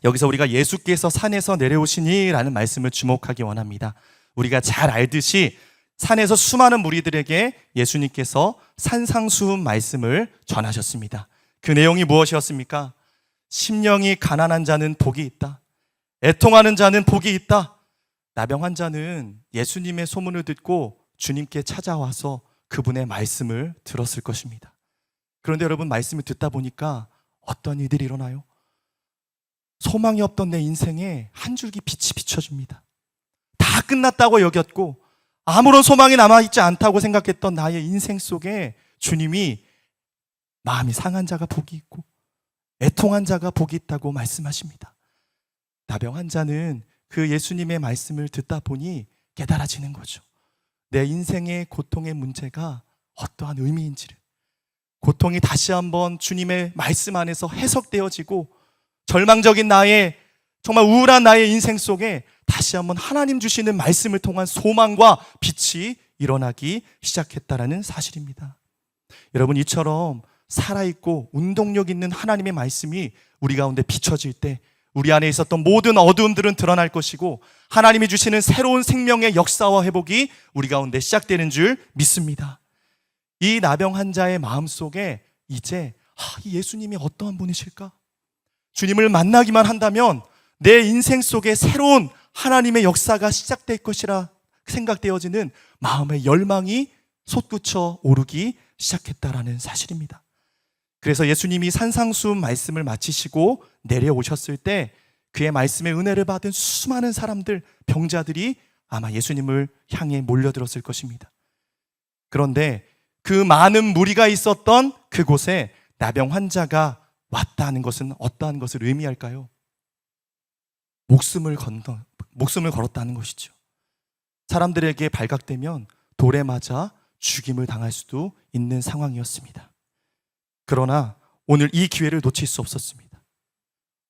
S5: 여기서 우리가 예수께서 산에서 내려오시니 라는 말씀을 주목하기 원합니다. 우리가 잘 알듯이 산에서 수많은 무리들에게 예수님께서 산상수훈 말씀을 전하셨습니다. 그 내용이 무엇이었습니까? 심령이 가난한 자는 복이 있다. 애통하는 자는 복이 있다. 나병 환자는 예수님의 소문을 듣고 주님께 찾아와서 그분의 말씀을 들었을 것입니다. 그런데 여러분, 말씀을 듣다 보니까 어떤 일들이 일어나요? 소망이 없던 내 인생에 한 줄기 빛이 비춰집니다. 다 끝났다고 여겼고 아무런 소망이 남아있지 않다고 생각했던 나의 인생 속에 주님이 마음이 상한 자가 복이 있고 애통한 자가 복이 있다고 말씀하십니다. 나병 환자는 그 예수님의 말씀을 듣다 보니 깨달아지는 거죠. 내 인생의 고통의 문제가 어떠한 의미인지를, 고통이 다시 한번 주님의 말씀 안에서 해석되어지고 절망적인 나의, 정말 우울한 나의 인생 속에 다시 한번 하나님 주시는 말씀을 통한 소망과 빛이 일어나기 시작했다라는 사실입니다. 여러분, 이처럼 살아있고 운동력 있는 하나님의 말씀이 우리 가운데 비춰질 때 우리 안에 있었던 모든 어두움들은 드러날 것이고 하나님이 주시는 새로운 생명의 역사와 회복이 우리 가운데 시작되는 줄 믿습니다. 이 나병 환자의 마음속에 이제 이 예수님이 어떠한 분이실까? 주님을 만나기만 한다면 내 인생 속에 새로운 하나님의 역사가 시작될 것이라 생각되어지는 마음의 열망이 솟구쳐 오르기 시작했다라는 사실입니다. 그래서 예수님이 산상수훈 말씀을 마치시고 내려오셨을 때 그의 말씀의 은혜를 받은 수많은 사람들, 병자들이 아마 예수님을 향해 몰려들었을 것입니다. 그런데 그 많은 무리가 있었던 그곳에 나병 환자가 왔다는 것은 어떠한 것을 의미할까요? 목숨을 걸었다는 것이죠. 사람들에게 발각되면 돌에 맞아 죽임을 당할 수도 있는 상황이었습니다. 그러나 오늘 이 기회를 놓칠 수 없었습니다.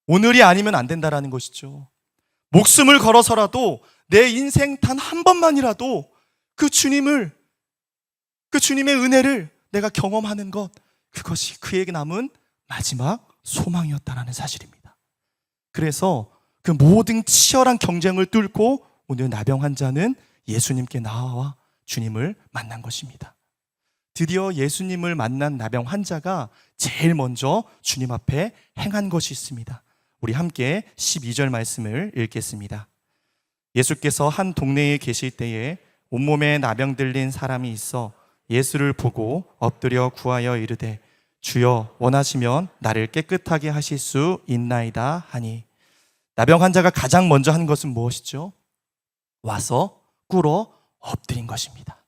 S5: 오늘이 아니면 안 된다라는 것이죠. 목숨을 걸어서라도 내 인생 단 한 번만이라도 그 주님의 은혜를 내가 경험하는 것, 그것이 그에게 남은 마지막 소망이었다라는 사실입니다. 그래서 그 모든 치열한 경쟁을 뚫고 오늘 나병 환자는 예수님께 나와 주님을 만난 것입니다. 드디어 예수님을 만난 나병 환자가 제일 먼저 주님 앞에 행한 것이 있습니다. 우리 함께 12절 말씀을 읽겠습니다. 예수께서 한 동네에 계실 때에 온몸에 나병 들린 사람이 있어 예수를 보고 엎드려 구하여 이르되 주여 원하시면 나를 깨끗하게 하실 수 있나이다 하니, 나병 환자가 가장 먼저 한 것은 무엇이죠? 와서 꿇어 엎드린 것입니다.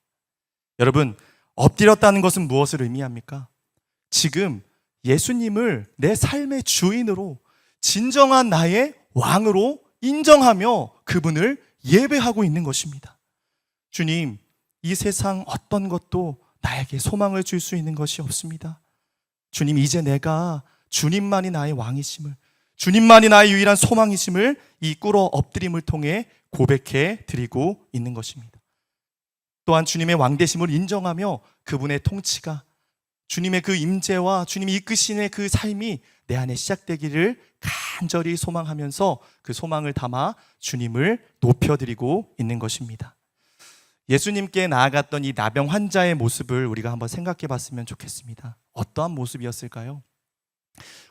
S5: 여러분, 엎드렸다는 것은 무엇을 의미합니까? 지금 예수님을 내 삶의 주인으로, 진정한 나의 왕으로 인정하며 그분을 예배하고 있는 것입니다. 주님, 이 세상 어떤 것도 나에게 소망을 줄 수 있는 것이 없습니다. 주님, 이제 내가 주님만이 나의 왕이심을, 주님만이 나의 유일한 소망이심을 이 꿇어 엎드림을 통해 고백해 드리고 있는 것입니다. 또한 주님의 왕되심을 인정하며 그분의 통치가, 주님의 그 임재와 주님이 이끄시는 그 삶이 내 안에 시작되기를 간절히 소망하면서 그 소망을 담아 주님을 높여드리고 있는 것입니다. 예수님께 나아갔던 이 나병 환자의 모습을 우리가 한번 생각해 봤으면 좋겠습니다. 어떠한 모습이었을까요?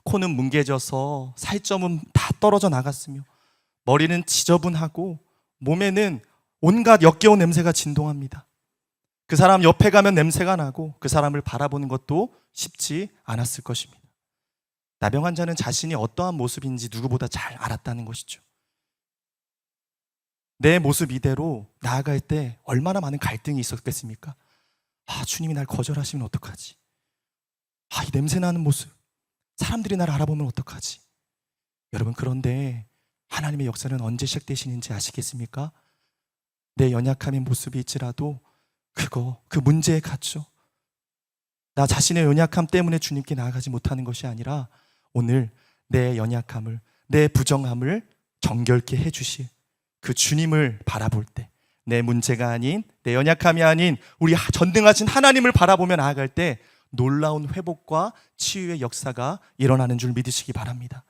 S5: 코는 뭉개져서 살점은 다 떨어져 나갔으며 머리는 지저분하고 몸에는 온갖 역겨운 냄새가 진동합니다. 그 사람 옆에 가면 냄새가 나고 그 사람을 바라보는 것도 쉽지 않았을 것입니다. 나병 환자는 자신이 어떠한 모습인지 누구보다 잘 알았다는 것이죠. 내 모습 이대로 나아갈 때 얼마나 많은 갈등이 있었겠습니까? 주님이 날 거절하시면 어떡하지? 이 냄새나는 모습, 사람들이 나를 알아보면 어떡하지? 여러분, 그런데 하나님의 역사는 언제 시작되시는지 아시겠습니까? 내 연약함의 모습이 있지라도 그 문제에 갇혀 나 자신의 연약함 때문에 주님께 나아가지 못하는 것이 아니라 오늘 내 연약함을, 내 부정함을 정결케 해주실 그 주님을 바라볼 때, 내 문제가 아닌, 내 연약함이 아닌 우리 전능하신 하나님을 바라보며 나아갈 때 놀라운 회복과 치유의 역사가 일어나는 줄 믿으시기 바랍니다.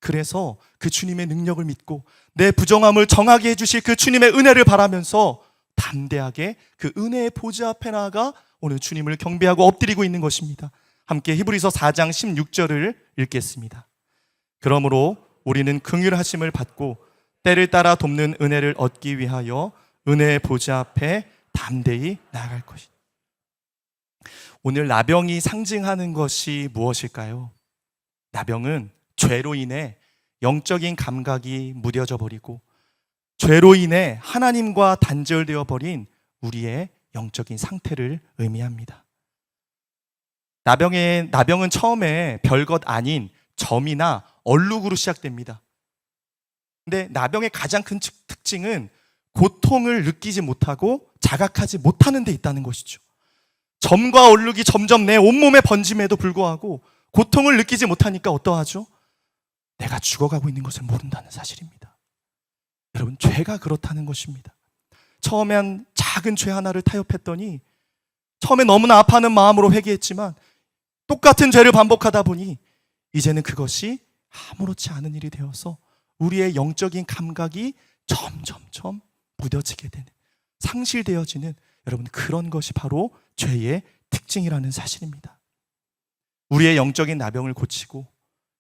S5: 그래서 그 주님의 능력을 믿고 내 부정함을 정하게 해주실 그 주님의 은혜를 바라면서 담대하게 그 은혜의 보좌 앞에 나아가 오늘 주님을 경배하고 엎드리고 있는 것입니다. 함께 히브리서 4장 16절을 읽겠습니다. 그러므로 우리는 긍휼하심을 받고 때를 따라 돕는 은혜를 얻기 위하여 은혜의 보좌 앞에 담대히 나아갈 것이다. 오늘 나병이 상징하는 것이 무엇일까요? 나병은 죄로 인해 영적인 감각이 무뎌져 버리고 죄로 인해 하나님과 단절되어 버린 우리의 영적인 상태를 의미합니다. 나병은 처음에 별것 아닌 점이나 얼룩으로 시작됩니다. 근데 나병의 가장 큰 특징은 고통을 느끼지 못하고 자각하지 못하는 데 있다는 것이죠. 점과 얼룩이 점점 내 온몸에 번짐에도 불구하고 고통을 느끼지 못하니까 어떠하죠? 내가 죽어가고 있는 것을 모른다는 사실입니다. 여러분, 죄가 그렇다는 것입니다. 처음엔 작은 죄 하나를 타협했더니 처음에 너무나 아파하는 마음으로 회개했지만 똑같은 죄를 반복하다 보니 이제는 그것이 아무렇지 않은 일이 되어서 우리의 영적인 감각이 점점점 무뎌지게 되는, 상실되어지는, 여러분, 그런 것이 바로 죄의 특징이라는 사실입니다. 우리의 영적인 나병을 고치고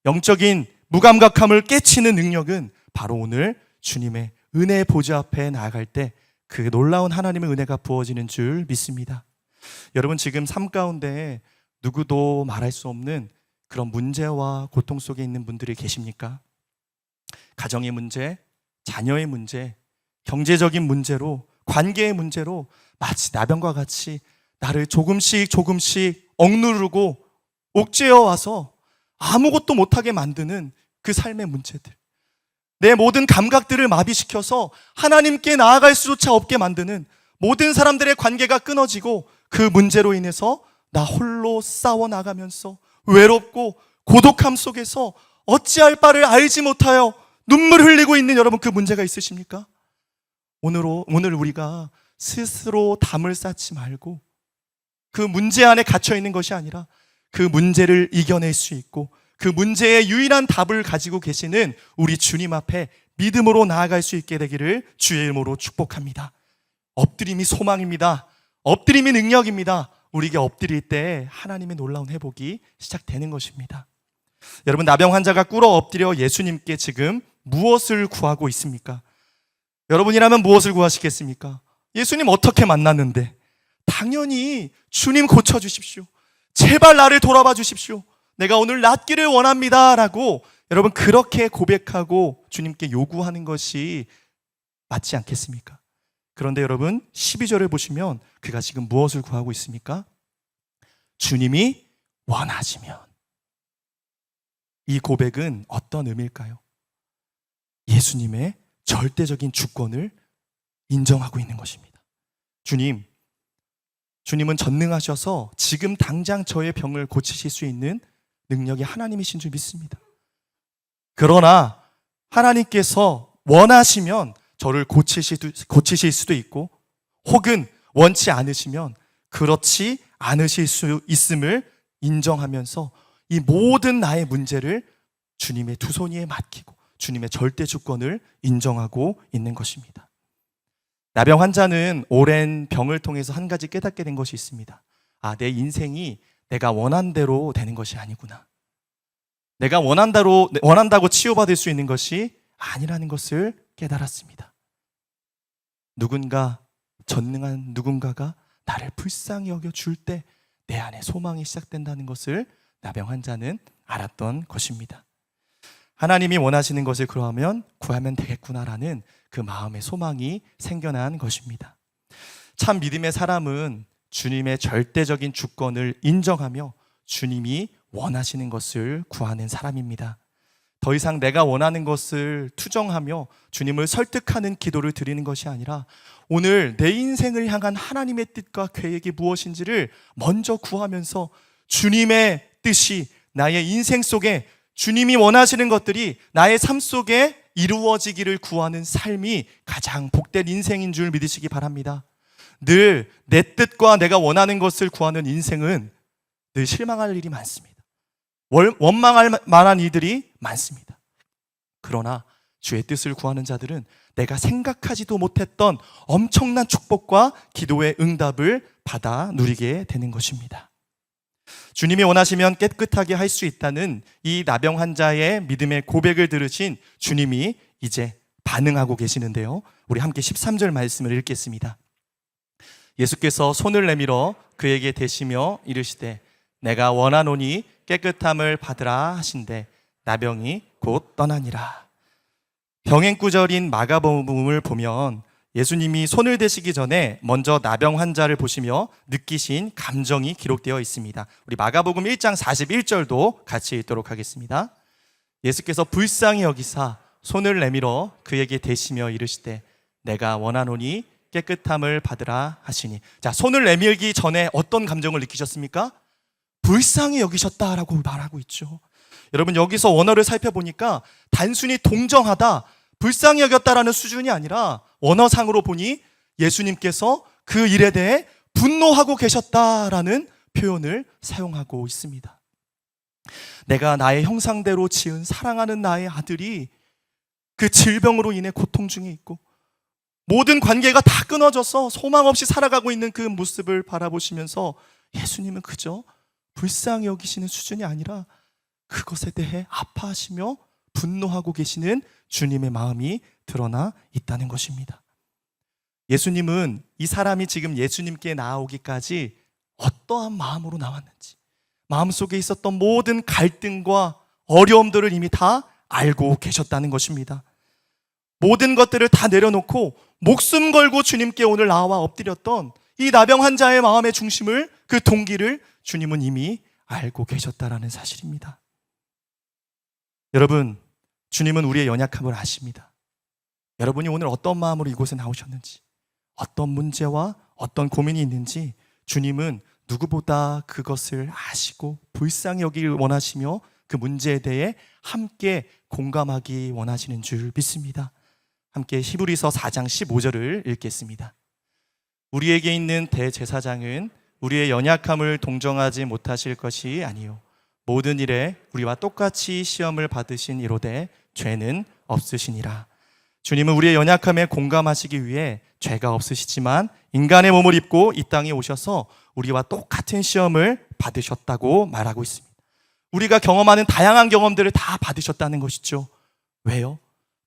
S5: 영적인 무감각함을 깨치는 능력은 바로 오늘 주님의 은혜의 보좌 앞에 나아갈 때 그 놀라운 하나님의 은혜가 부어지는 줄 믿습니다. 여러분, 지금 삶 가운데 누구도 말할 수 없는 그런 문제와 고통 속에 있는 분들이 계십니까? 가정의 문제, 자녀의 문제, 경제적인 문제로, 관계의 문제로 마치 나병과 같이 나를 조금씩 억누르고 옥죄어 와서 아무것도 못하게 만드는 그 삶의 문제들, 내 모든 감각들을 마비시켜서 하나님께 나아갈 수조차 없게 만드는 모든 사람들의 관계가 끊어지고 그 문제로 인해서 나 홀로 싸워나가면서 외롭고 고독함 속에서 어찌할 바를 알지 못하여 눈물 흘리고 있는 여러분, 그 문제가 있으십니까? 오늘 우리가 스스로 담을 쌓지 말고 그 문제 안에 갇혀 있는 것이 아니라 그 문제를 이겨낼 수 있고 그 문제의 유일한 답을 가지고 계시는 우리 주님 앞에 믿음으로 나아갈 수 있게 되기를 주의 이름으로 축복합니다. 엎드림이 소망입니다. 엎드림이 능력입니다. 우리에게 엎드릴 때 하나님의 놀라운 회복이 시작되는 것입니다. 여러분, 나병 환자가 꿇어 엎드려 예수님께 지금 무엇을 구하고 있습니까? 여러분이라면 무엇을 구하시겠습니까? 예수님 어떻게 만났는데? 당연히 주님 고쳐주십시오. 제발 나를 돌아봐 주십시오. 내가 오늘 낫기를 원합니다 라고 여러분 그렇게 고백하고 주님께 요구하는 것이 맞지 않겠습니까? 그런데 여러분 12절을 보시면 그가 지금 무엇을 구하고 있습니까? 주님이 원하시면. 이 고백은 어떤 의미일까요? 예수님의 절대적인 주권을 인정하고 있는 것입니다. 주님은 전능하셔서 지금 당장 저의 병을 고치실 수 있는 능력이 하나님이신 줄 믿습니다. 그러나 하나님께서 원하시면 저를 고치실 수도 있고 혹은 원치 않으시면 그렇지 않으실 수 있음을 인정하면서 이 모든 나의 문제를 주님의 두 손 위에 맡기고 주님의 절대 주권을 인정하고 있는 것입니다. 나병 환자는 오랜 병을 통해서 한 가지 깨닫게 된 것이 있습니다. 내 인생이 내가 원한 대로 되는 것이 아니구나. 내가 원한다고 치유받을 수 있는 것이 아니라는 것을 깨달았습니다. 전능한 누군가가 나를 불쌍히 여겨줄 때 내 안에 소망이 시작된다는 것을 나병 환자는 알았던 것입니다. 하나님이 원하시는 것을 그러면 구하면 되겠구나라는 그 마음의 소망이 생겨난 것입니다. 참 믿음의 사람은 주님의 절대적인 주권을 인정하며 주님이 원하시는 것을 구하는 사람입니다. 더 이상 내가 원하는 것을 투정하며 주님을 설득하는 기도를 드리는 것이 아니라 오늘 내 인생을 향한 하나님의 뜻과 계획이 무엇인지를 먼저 구하면서 주님의 뜻이 나의 인생 속에 주님이 원하시는 것들이 나의 삶 속에 이루어지기를 구하는 삶이 가장 복된 인생인 줄 믿으시기 바랍니다. 늘 내 뜻과 내가 원하는 것을 구하는 인생은 늘 실망할 일이 많습니다. 원망할 만한 일들이 많습니다. 그러나 주의 뜻을 구하는 자들은 내가 생각하지도 못했던 엄청난 축복과 기도의 응답을 받아 누리게 되는 것입니다. 주님이 원하시면 깨끗하게 할 수 있다는 이 나병 환자의 믿음의 고백을 들으신 주님이 이제 반응하고 계시는데요. 우리 함께 13절 말씀을 읽겠습니다. 예수께서 손을 내밀어 그에게 대시며 이르시되 내가 원하노니 깨끗함을 받으라 하신대 나병이 곧 떠나니라. 병행구절인 마가복음을 보면 예수님이 손을 대시기 전에 먼저 나병 환자를 보시며 느끼신 감정이 기록되어 있습니다. 우리 마가복음 1장 41절도 같이 읽도록 하겠습니다. 예수께서 불쌍히 여기사 손을 내밀어 그에게 대시며 이르시되 내가 원하노니 깨끗함을 받으라 하시니. 자, 손을 내밀기 전에 어떤 감정을 느끼셨습니까? 불쌍히 여기셨다라고 말하고 있죠. 여러분, 여기서 원어를 살펴보니까 단순히 동정하다, 불쌍히 여겼다라는 수준이 아니라 원어상으로 보니 예수님께서 그 일에 대해 분노하고 계셨다라는 표현을 사용하고 있습니다. 내가 나의 형상대로 지은 사랑하는 나의 아들이 그 질병으로 인해 고통 중에 있고 모든 관계가 다 끊어져서 소망 없이 살아가고 있는 그 모습을 바라보시면서 예수님은 그저 불쌍히 여기시는 수준이 아니라 그것에 대해 아파하시며 분노하고 계시는 주님의 마음이 드러나 있다는 것입니다. 예수님은 이 사람이 지금 예수님께 나아오기까지 어떠한 마음으로 나왔는지, 마음속에 있었던 모든 갈등과 어려움들을 이미 다 알고 계셨다는 것입니다. 모든 것들을 다 내려놓고 목숨 걸고 주님께 오늘 나와 엎드렸던 이 나병 환자의 마음의 중심을, 그 동기를 주님은 이미 알고 계셨다라는 사실입니다. 여러분, 주님은 우리의 연약함을 아십니다. 여러분이 오늘 어떤 마음으로 이곳에 나오셨는지, 어떤 문제와 어떤 고민이 있는지 주님은 누구보다 그것을 아시고 불쌍히 여기길 원하시며 그 문제에 대해 함께 공감하기 원하시는 줄 믿습니다. 함께 히브리서 4장 15절을 읽겠습니다. 우리에게 있는 대제사장은 우리의 연약함을 동정하지 못하실 것이 아니요 모든 일에 우리와 똑같이 시험을 받으신 이로되 죄는 없으시니라. 주님은 우리의 연약함에 공감하시기 위해 죄가 없으시지만 인간의 몸을 입고 이 땅에 오셔서 우리와 똑같은 시험을 받으셨다고 말하고 있습니다. 우리가 경험하는 다양한 경험들을 다 받으셨다는 것이죠. 왜요?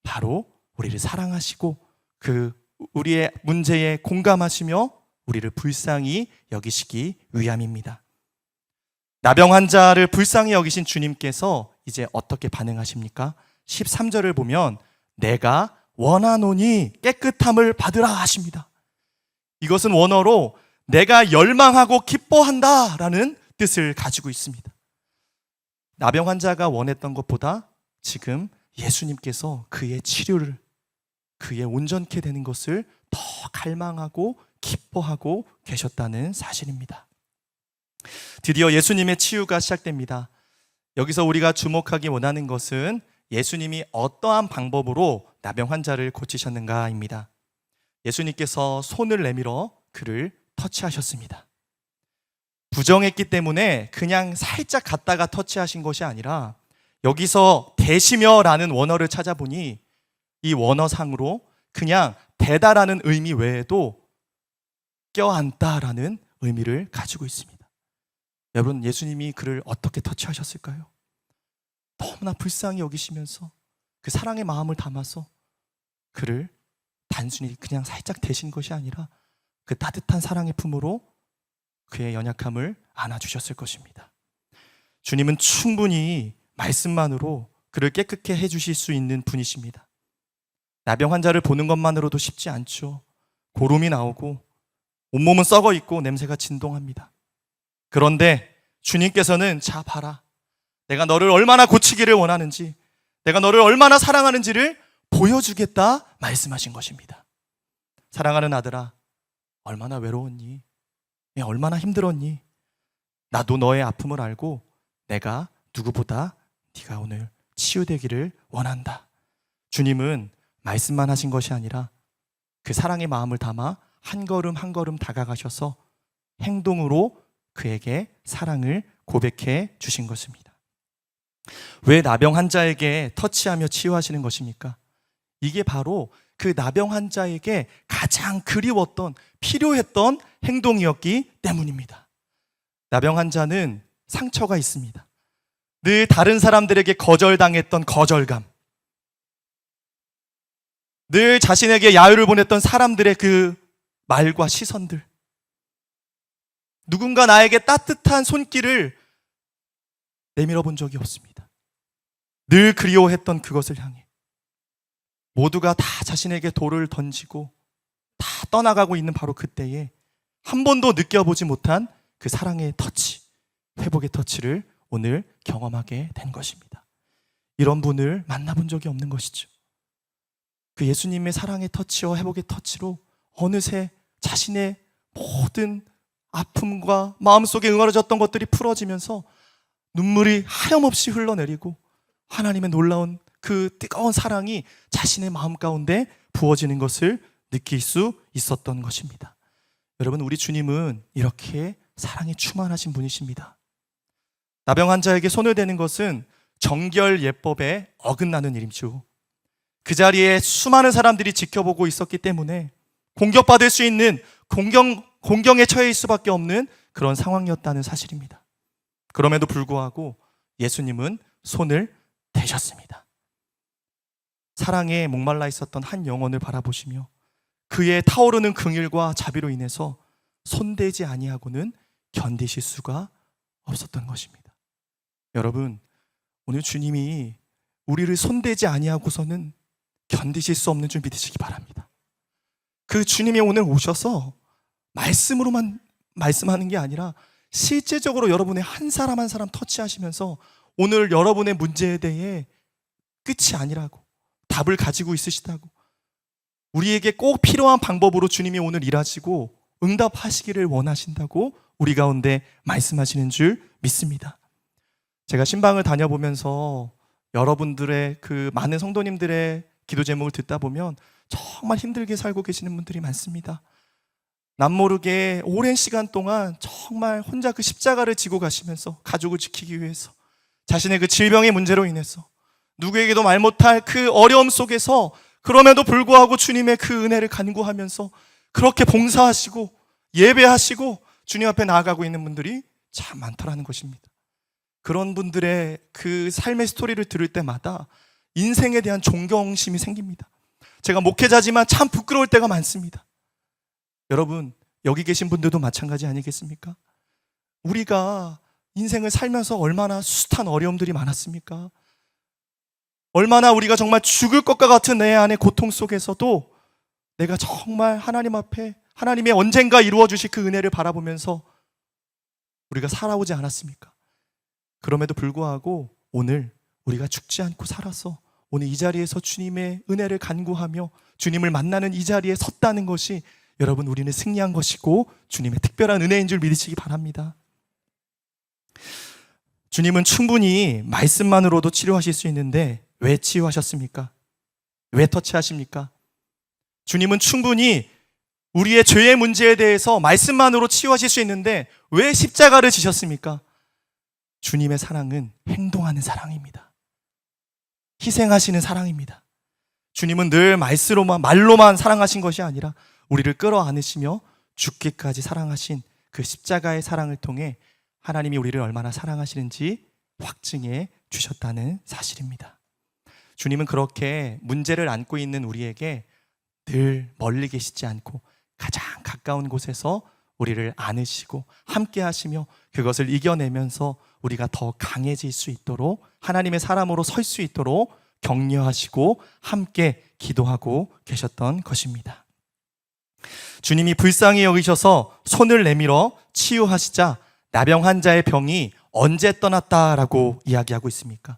S5: 바로 우리를 사랑하시고 그 우리의 문제에 공감하시며 우리를 불쌍히 여기시기 위함입니다. 나병 환자를 불쌍히 여기신 주님께서 이제 어떻게 반응하십니까? 13절을 보면 내가 원하노니 깨끗함을 받으라 하십니다. 이것은 원어로 내가 열망하고 기뻐한다라는 뜻을 가지고 있습니다. 나병 환자가 원했던 것보다 지금 예수님께서 그의 치료를, 그의 온전케 되는 것을 더 갈망하고 기뻐하고 계셨다는 사실입니다. 드디어 예수님의 치유가 시작됩니다. 여기서 우리가 주목하기 원하는 것은 예수님이 어떠한 방법으로 나병 환자를 고치셨는가입니다. 예수님께서 손을 내밀어 그를 터치하셨습니다. 부정했기 때문에 그냥 살짝 갔다가 터치하신 것이 아니라 여기서 대시며라는 원어를 찾아보니 이 원어상으로 그냥 대다라는 의미 외에도 껴안다라는 의미를 가지고 있습니다. 여러분, 예수님이 그를 어떻게 터치하셨을까요? 너무나 불쌍히 여기시면서 그 사랑의 마음을 담아서 그를 단순히 그냥 살짝 대신 것이 아니라 그 따뜻한 사랑의 품으로 그의 연약함을 안아주셨을 것입니다. 주님은 충분히 말씀만으로 그를 깨끗게 해주실 수 있는 분이십니다. 나병 환자를 보는 것만으로도 쉽지 않죠. 고름이 나오고 온몸은 썩어 있고 냄새가 진동합니다. 그런데 주님께서는 자 봐라, 내가 너를 얼마나 고치기를 원하는지, 내가 너를 얼마나 사랑하는지를 보여주겠다 말씀하신 것입니다. 사랑하는 아들아, 얼마나 외로웠니? 얼마나 힘들었니? 나도 너의 아픔을 알고 내가 누구보다 네가 오늘 치유되기를 원한다. 주님은 말씀만 하신 것이 아니라 그 사랑의 마음을 담아 한 걸음 한 걸음 다가가셔서 행동으로 그에게 사랑을 고백해 주신 것입니다. 왜 나병 환자에게 터치하며 치유하시는 것입니까? 이게 바로 그 나병 환자에게 가장 그리웠던, 필요했던 행동이었기 때문입니다. 나병 환자는 상처가 있습니다. 늘 다른 사람들에게 거절당했던 거절감, 늘 자신에게 야유를 보냈던 사람들의 그 말과 시선들, 누군가 나에게 따뜻한 손길을 내밀어 본 적이 없습니다. 늘 그리워했던 그것을 향해 모두가 다 자신에게 돌을 던지고 다 떠나가고 있는 바로 그때에 한 번도 느껴보지 못한 그 사랑의 터치, 회복의 터치를 오늘 경험하게 된 것입니다. 이런 분을 만나본 적이 없는 것이죠. 그 예수님의 사랑의 터치와 회복의 터치로 어느새 자신의 모든 아픔과 마음속에 응어려졌던 것들이 풀어지면서 눈물이 하염없이 흘러내리고 하나님의 놀라운 그 뜨거운 사랑이 자신의 마음 가운데 부어지는 것을 느낄 수 있었던 것입니다. 여러분, 우리 주님은 이렇게 사랑에 충만하신 분이십니다. 나병 환자에게 손을 대는 것은 정결 예법에 어긋나는 일이죠. 그 자리에 수많은 사람들이 지켜보고 있었기 때문에 공격받을 수 있는 공경에 처해일 수밖에 없는 그런 상황이었다는 사실입니다. 그럼에도 불구하고 예수님은 손을 대셨습니다. 사랑에 목말라 있었던 한 영혼을 바라보시며 그의 타오르는 긍휼과 자비로 인해서 손대지 아니하고는 견디실 수가 없었던 것입니다. 여러분, 오늘 주님이 우리를 손대지 아니하고서는 견디실 수 없는 줄 믿으시기 바랍니다. 그 주님이 오늘 오셔서 말씀으로만 말씀하는 게 아니라 실제적으로 여러분의 한 사람 한 사람 터치하시면서 오늘 여러분의 문제에 대해 끝이 아니라고, 답을 가지고 있으시다고, 우리에게 꼭 필요한 방법으로 주님이 오늘 일하시고 응답하시기를 원하신다고 우리 가운데 말씀하시는 줄 믿습니다. 제가 신방을 다녀보면서 여러분들의 그 많은 성도님들의 기도 제목을 듣다 보면 정말 힘들게 살고 계시는 분들이 많습니다. 남모르게 오랜 시간 동안 정말 혼자 그 십자가를 지고 가시면서 가족을 지키기 위해서 자신의 그 질병의 문제로 인해서 누구에게도 말 못할 그 어려움 속에서 그럼에도 불구하고 주님의 그 은혜를 간구하면서 그렇게 봉사하시고 예배하시고 주님 앞에 나아가고 있는 분들이 참 많더라는 것입니다. 그런 분들의 그 삶의 스토리를 들을 때마다 인생에 대한 존경심이 생깁니다. 제가 목회자지만 참 부끄러울 때가 많습니다. 여러분, 여기 계신 분들도 마찬가지 아니겠습니까? 우리가 인생을 살면서 얼마나 숱한 어려움들이 많았습니까? 얼마나 우리가 정말 죽을 것과 같은 내 안의 고통 속에서도 내가 정말 하나님 앞에 하나님의 언젠가 이루어 주실 그 은혜를 바라보면서 우리가 살아오지 않았습니까? 그럼에도 불구하고 오늘 우리가 죽지 않고 살아서 오늘 이 자리에서 주님의 은혜를 간구하며 주님을 만나는 이 자리에 섰다는 것이 여러분, 우리는 승리한 것이고 주님의 특별한 은혜인 줄 믿으시기 바랍니다. 주님은 충분히 말씀만으로도 치료하실 수 있는데 왜 치유하셨습니까? 왜 터치하십니까? 주님은 충분히 우리의 죄의 문제에 대해서 말씀만으로 치유하실 수 있는데 왜 십자가를 지셨습니까? 주님의 사랑은 행동하는 사랑입니다. 희생하시는 사랑입니다. 주님은 늘 말로만 사랑하신 것이 아니라 우리를 끌어안으시며 죽기까지 사랑하신 그 십자가의 사랑을 통해 하나님이 우리를 얼마나 사랑하시는지 확증해 주셨다는 사실입니다. 주님은 그렇게 문제를 안고 있는 우리에게 늘 멀리 계시지 않고 가장 가까운 곳에서 우리를 안으시고 함께 하시며 그것을 이겨내면서 우리가 더 강해질 수 있도록 하나님의 사람으로 설 수 있도록 격려하시고 함께 기도하고 계셨던 것입니다. 주님이 불쌍히 여기셔서 손을 내밀어 치유하시자 나병 환자의 병이 언제 떠났다라고 이야기하고 있습니까?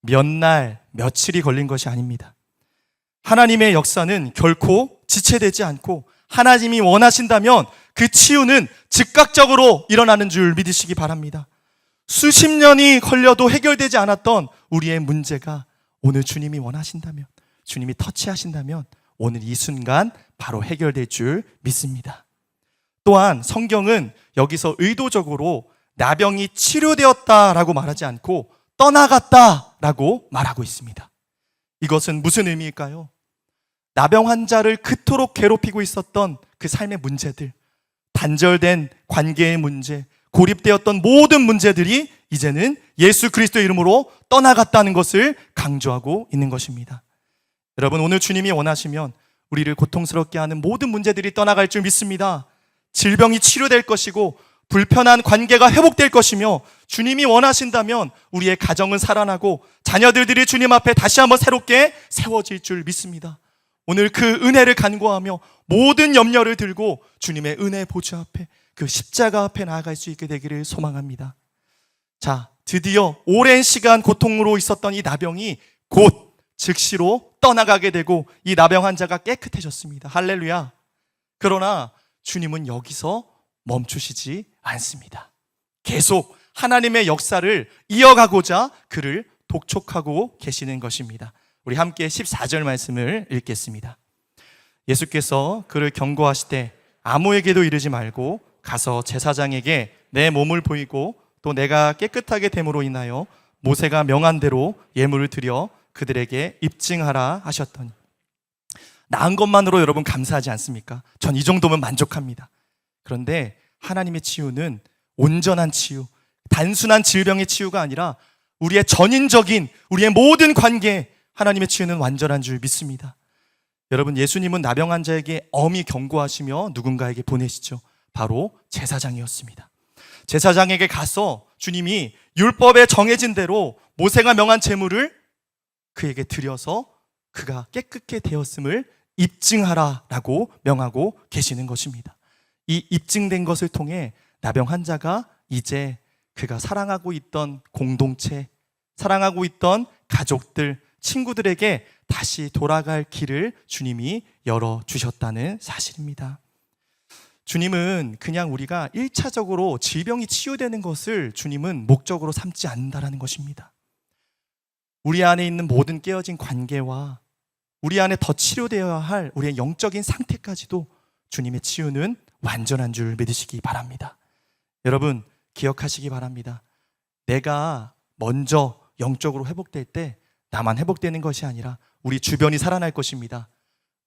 S5: 몇 날, 며칠이 걸린 것이 아닙니다. 하나님의 역사는 결코 지체되지 않고 하나님이 원하신다면 그 치유는 즉각적으로 일어나는 줄 믿으시기 바랍니다. 수십 년이 걸려도 해결되지 않았던 우리의 문제가 오늘 주님이 원하신다면, 주님이 터치하신다면 오늘 이 순간 바로 해결될 줄 믿습니다. 또한 성경은 여기서 의도적으로 나병이 치료되었다라고 말하지 않고 떠나갔다라고 말하고 있습니다. 이것은 무슨 의미일까요? 나병 환자를 그토록 괴롭히고 있었던 그 삶의 문제들, 단절된 관계의 문제, 고립되었던 모든 문제들이 이제는 예수 그리스도 이름으로 떠나갔다는 것을 강조하고 있는 것입니다. 여러분, 오늘 주님이 원하시면 우리를 고통스럽게 하는 모든 문제들이 떠나갈 줄 믿습니다. 질병이 치료될 것이고 불편한 관계가 회복될 것이며 주님이 원하신다면 우리의 가정은 살아나고 자녀들이 주님 앞에 다시 한번 새롭게 세워질 줄 믿습니다. 오늘 그 은혜를 간구하며 모든 염려를 들고 주님의 은혜 보좌 앞에 그 십자가 앞에 나아갈 수 있게 되기를 소망합니다. 자, 드디어 오랜 시간 고통으로 있었던 이 나병이 곧 즉시로 떠나가게 되고 이 나병 환자가 깨끗해졌습니다. 할렐루야. 그러나 주님은 여기서 멈추시지 않습니다. 계속 하나님의 역사를 이어가고자 그를 독촉하고 계시는 것입니다. 우리 함께 14절 말씀을 읽겠습니다. 예수께서 그를 경고하시되 아무에게도 이르지 말고 가서 제사장에게 내 몸을 보이고 또 내가 깨끗하게 됨으로 인하여 모세가 명한 대로 예물을 드려 그들에게 입증하라 하셨더니. 나은 것만으로 여러분 감사하지 않습니까? 전 이 정도면 만족합니다. 그런데 하나님의 치유는 온전한 치유, 단순한 질병의 치유가 아니라 우리의 전인적인 우리의 모든 관계에 하나님의 치유는 완전한 줄 믿습니다. 여러분, 예수님은 나병 환자에게 엄히 경고하시며 누군가에게 보내시죠. 바로 제사장이었습니다. 제사장에게 가서 주님이 율법에 정해진 대로 모세가 명한 제물을 그에게 드려서 그가 깨끗게 되었음을 입증하라라고 명하고 계시는 것입니다. 이 입증된 것을 통해 나병 환자가 이제 그가 사랑하고 있던 공동체, 사랑하고 있던 가족들, 친구들에게 다시 돌아갈 길을 주님이 열어주셨다는 사실입니다. 주님은 그냥 우리가 1차적으로 질병이 치유되는 것을 주님은 목적으로 삼지 않는다는 것입니다. 우리 안에 있는 모든 깨어진 관계와 우리 안에 더 치료되어야 할 우리의 영적인 상태까지도 주님의 치유는 완전한 줄 믿으시기 바랍니다. 여러분 기억하시기 바랍니다. 내가 먼저 영적으로 회복될 때 나만 회복되는 것이 아니라 우리 주변이 살아날 것입니다.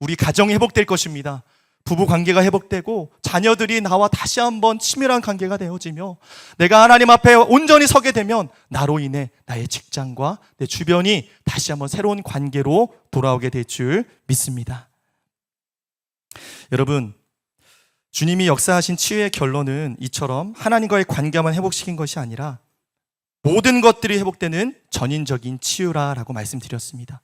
S5: 우리 가정이 회복될 것입니다. 부부 관계가 회복되고 자녀들이 나와 다시 한번 친밀한 관계가 되어지며 내가 하나님 앞에 온전히 서게 되면 나로 인해 나의 직장과 내 주변이 다시 한번 새로운 관계로 돌아오게 될 줄 믿습니다. 여러분, 주님이 역사하신 치유의 결론은 이처럼 하나님과의 관계만 회복시킨 것이 아니라 모든 것들이 회복되는 전인적인 치유라고 말씀드렸습니다.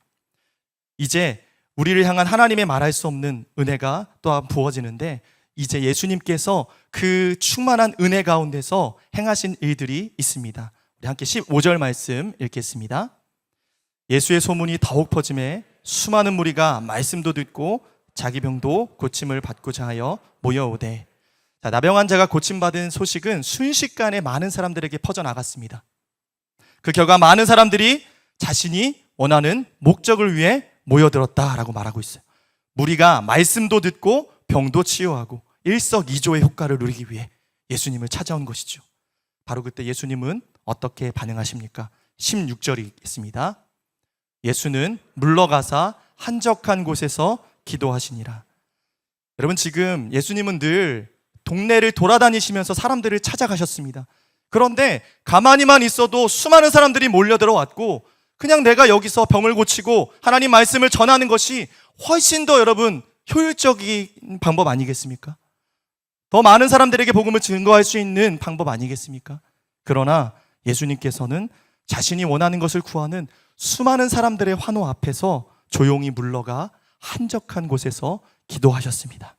S5: 이제 우리를 향한 하나님의 말할 수 없는 은혜가 또한 부어지는데 이제 예수님께서 그 충만한 은혜 가운데서 행하신 일들이 있습니다. 우리 함께 15절 말씀 읽겠습니다. 예수의 소문이 더욱 퍼짐에 수많은 무리가 말씀도 듣고 자기 병도 고침을 받고자 하여 모여오되. 나병 환자가 고침받은 소식은 순식간에 많은 사람들에게 퍼져나갔습니다. 그 결과 많은 사람들이 자신이 원하는 목적을 위해 모여들었다라고 말하고 있어요. 무리가 말씀도 듣고 병도 치유하고 일석이조의 효과를 누리기 위해 예수님을 찾아온 것이죠. 바로 그때 예수님은 어떻게 반응하십니까? 16절이 있습니다. 예수는 물러가사 한적한 곳에서 기도하시니라. 여러분, 지금 예수님은 늘 동네를 돌아다니시면서 사람들을 찾아가셨습니다. 그런데 가만히만 있어도 수많은 사람들이 몰려들어왔고 그냥 내가 여기서 병을 고치고 하나님 말씀을 전하는 것이 훨씬 더 여러분 효율적인 방법 아니겠습니까? 더 많은 사람들에게 복음을 증거할 수 있는 방법 아니겠습니까? 그러나 예수님께서는 자신이 원하는 것을 구하는 수많은 사람들의 환호 앞에서 조용히 물러가 한적한 곳에서 기도하셨습니다.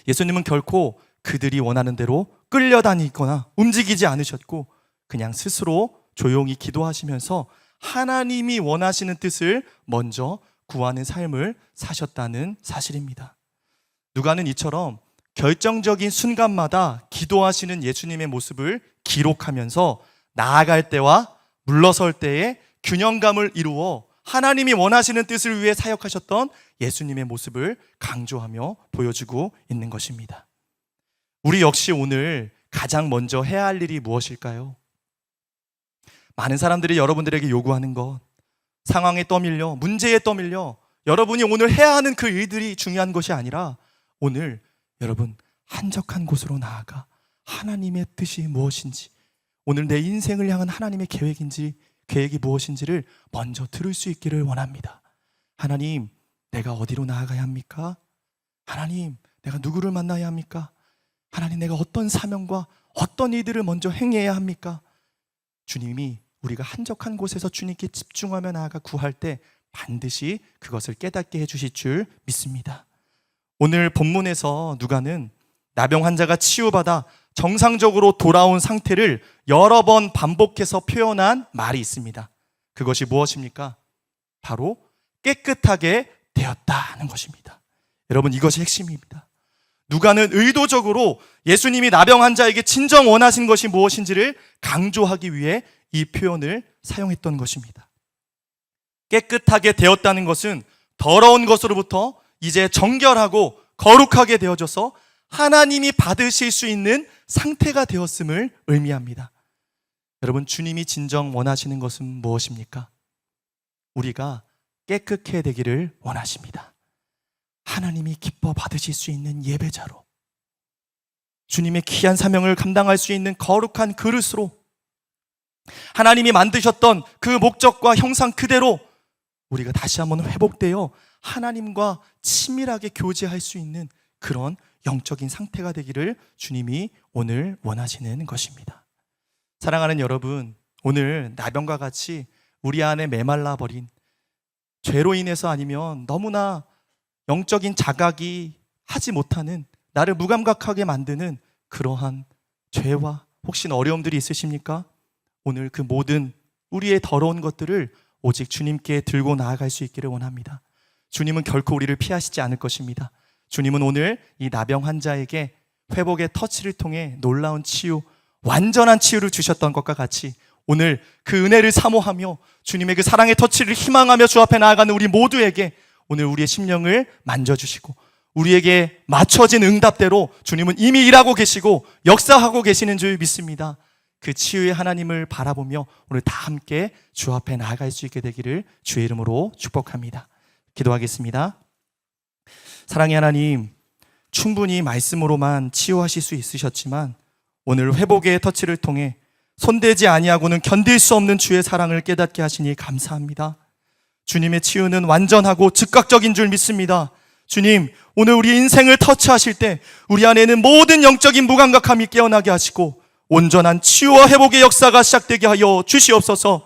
S5: 예수님은 결코 그들이 원하는 대로 끌려다니거나 움직이지 않으셨고 그냥 스스로 조용히 기도하시면서 하나님이 원하시는 뜻을 먼저 구하는 삶을 사셨다는 사실입니다. 누가는 이처럼 결정적인 순간마다 기도하시는 예수님의 모습을 기록하면서 나아갈 때와 물러설 때의 균형감을 이루어 하나님이 원하시는 뜻을 위해 사역하셨던 예수님의 모습을 강조하며 보여주고 있는 것입니다. 우리 역시 오늘 가장 먼저 해야 할 일이 무엇일까요? 많은 사람들이 여러분들에게 요구하는 것, 상황에 떠밀려, 문제에 떠밀려 여러분이 오늘 해야 하는 그 일들이 중요한 것이 아니라 오늘 여러분 한적한 곳으로 나아가 하나님의 뜻이 무엇인지, 오늘 내 인생을 향한 하나님의 계획이 무엇인지를 먼저 들을 수 있기를 원합니다. 하나님, 내가 어디로 나아가야 합니까? 하나님, 내가 누구를 만나야 합니까? 하나님, 내가 어떤 사명과 어떤 일들을 먼저 행해야 합니까? 주님이 우리가 한적한 곳에서 주님께 집중하며 나아가 구할 때 반드시 그것을 깨닫게 해주실 줄 믿습니다. 오늘 본문에서 누가는 나병 환자가 치유받아 정상적으로 돌아온 상태를 여러 번 반복해서 표현한 말이 있습니다. 그것이 무엇입니까? 바로 깨끗하게 되었다는 것입니다. 여러분, 이것이 핵심입니다. 누가는 의도적으로 예수님이 나병 환자에게 진정 원하신 것이 무엇인지를 강조하기 위해 이 표현을 사용했던 것입니다. 깨끗하게 되었다는 것은 더러운 것으로부터 이제 정결하고 거룩하게 되어져서 하나님이 받으실 수 있는 상태가 되었음을 의미합니다. 여러분, 주님이 진정 원하시는 것은 무엇입니까? 우리가 깨끗해 되기를 원하십니다. 하나님이 기뻐 받으실 수 있는 예배자로, 주님의 귀한 사명을 감당할 수 있는 거룩한 그릇으로, 하나님이 만드셨던 그 목적과 형상 그대로 우리가 다시 한번 회복되어 하나님과 친밀하게 교제할 수 있는 그런 영적인 상태가 되기를 주님이 오늘 원하시는 것입니다. 사랑하는 여러분, 오늘 나병과 같이 우리 안에 메말라 버린 죄로 인해서 아니면 너무나 영적인 자각이 하지 못하는, 나를 무감각하게 만드는 그러한 죄와 혹시 어려움들이 있으십니까? 오늘 그 모든 우리의 더러운 것들을 오직 주님께 들고 나아갈 수 있기를 원합니다. 주님은 결코 우리를 피하시지 않을 것입니다. 주님은 오늘 이 나병 환자에게 회복의 터치를 통해 놀라운 치유, 완전한 치유를 주셨던 것과 같이 오늘 그 은혜를 사모하며 주님의 그 사랑의 터치를 희망하며 주 앞에 나아가는 우리 모두에게 오늘 우리의 심령을 만져주시고 우리에게 맞춰진 응답대로 주님은 이미 일하고 계시고 역사하고 계시는 줄 믿습니다. 그 치유의 하나님을 바라보며 오늘 다 함께 주 앞에 나아갈 수 있게 되기를 주의 이름으로 축복합니다. 기도하겠습니다. 사랑의 하나님, 충분히 말씀으로만 치유하실 수 있으셨지만 오늘 회복의 터치를 통해 손대지 아니하고는 견딜 수 없는 주의 사랑을 깨닫게 하시니 감사합니다. 주님의 치유는 완전하고 즉각적인 줄 믿습니다. 주님, 오늘 우리 인생을 터치하실 때 우리 안에는 모든 영적인 무감각함이 깨어나게 하시고 온전한 치유와 회복의 역사가 시작되게 하여 주시옵소서.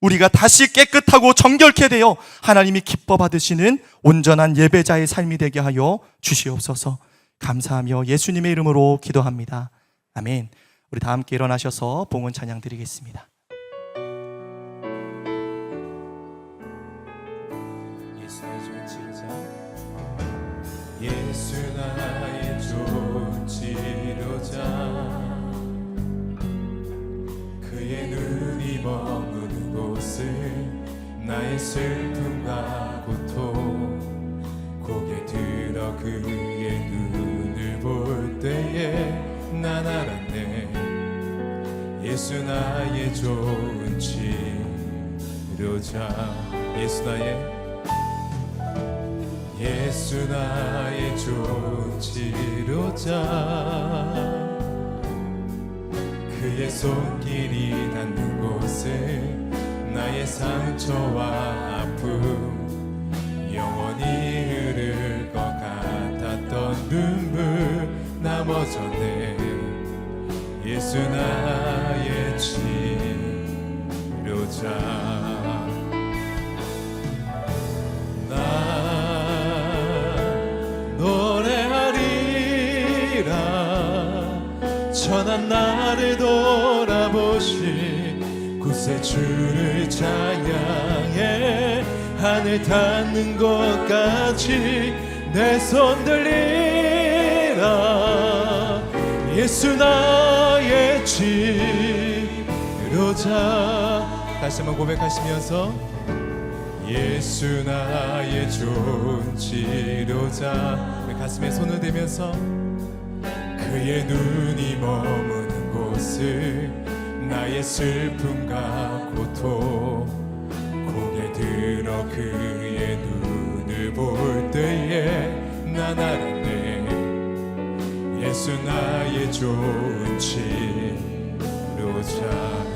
S5: 우리가 다시 깨끗하고 정결케 되어 하나님이 기뻐 받으시는 온전한 예배자의 삶이 되게 하여 주시옵소서. 감사하며 예수님의 이름으로 기도합니다. 아멘. 우리 다 함께 일어나셔서 봉헌 찬양 드리겠습니다.
S2: 예수 나의 좋은 치료자, 그의 눈이 머무는 곳을 나의 슬픔과 고통 고개 들어 그의 눈을 볼 때에 난 알았네. 예수 나의 좋은 치료자, 예수 나의 좋은 치료자, 그의 손길이 닿는 곳에 나의 상처와 아픔 영원히 흐를 것 같았던 눈물 나머졌네. 예수 나의 치료자, 천한 나를 돌아보시 구세주를 찬양해. 하늘 닿는 곳까지 내 손 들리라. 예수 나의 치료자. 다시 한번 고백하시면서 예수 나의 좋은 치료자. 가슴에 손을 대면서 그의 눈이 머무는 곳을 나의 슬픔과 고통 고개 들어 그의 눈을 볼 때에 난 알았네. 예수 나의 좋은 치료자,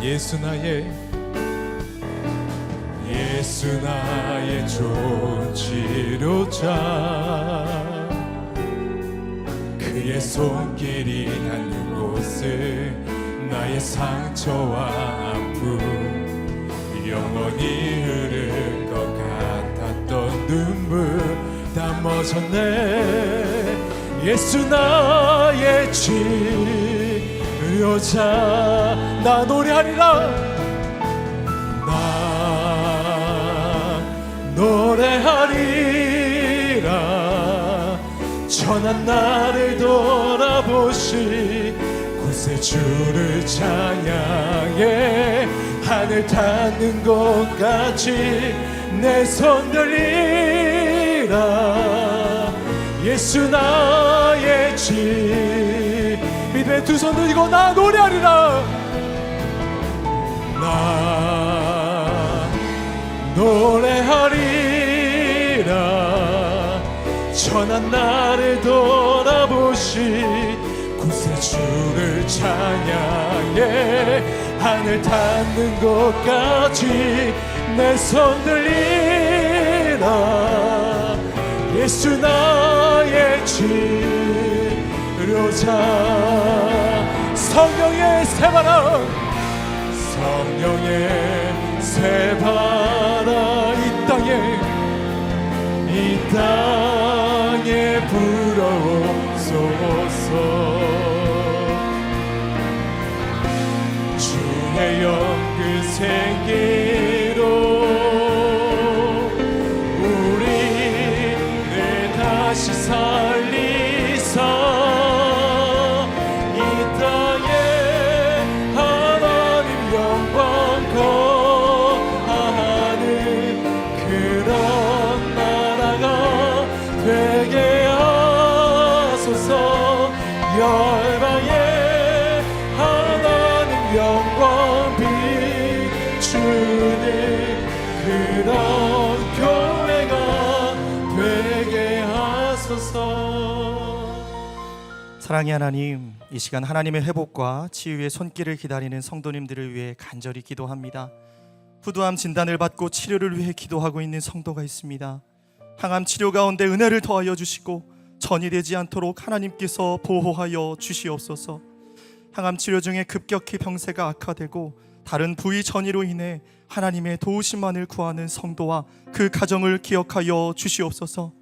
S2: 예수 나의 좋은 치료자, 그의 손길이 닿는 곳을 나의 상처와 아픔 영원히 흐를 것 같았던 눈물 다 멎었네. 예수 나의 치료자, 나 노래하리라. 나 노래하리라. 천한 나를 돌아보시 구세주를 찬양해. 하늘 닿는 곳까지 내 손 들리라. 예수 나의 믿음의 두 손 들고 나 노래하리라. 나 노래하리라. 천한 나를 돌아보시 구세주를 찬양해. 하늘 닿는 곳까지 내 손 들리라. 예수 나의 치료자. 성령의 새바람, 성령의 새바람 이 땅에 불어오소서. 주의 영그 생기로 우리를 다시 살리사. 이 땅에 하나님 영광 거하는 그런 나라가 영광 비추는 그런 교회가 되게 하소서.
S5: 사랑의 하나님, 이 시간 하나님의 회복과 치유의 손길을 기다리는 성도님들을 위해 간절히 기도합니다. 후두암 진단을 받고 치료를 위해 기도하고 있는 성도가 있습니다. 항암 치료 가운데 은혜를 더하여 주시고 전이 되지 않도록 하나님께서 보호하여 주시옵소서. 항암 치료 중에 급격히 병세가 악화되고 다른 부위 전이로 인해 하나님의 도우심만을 구하는 성도와 그 가정을 기억하여 주시옵소서.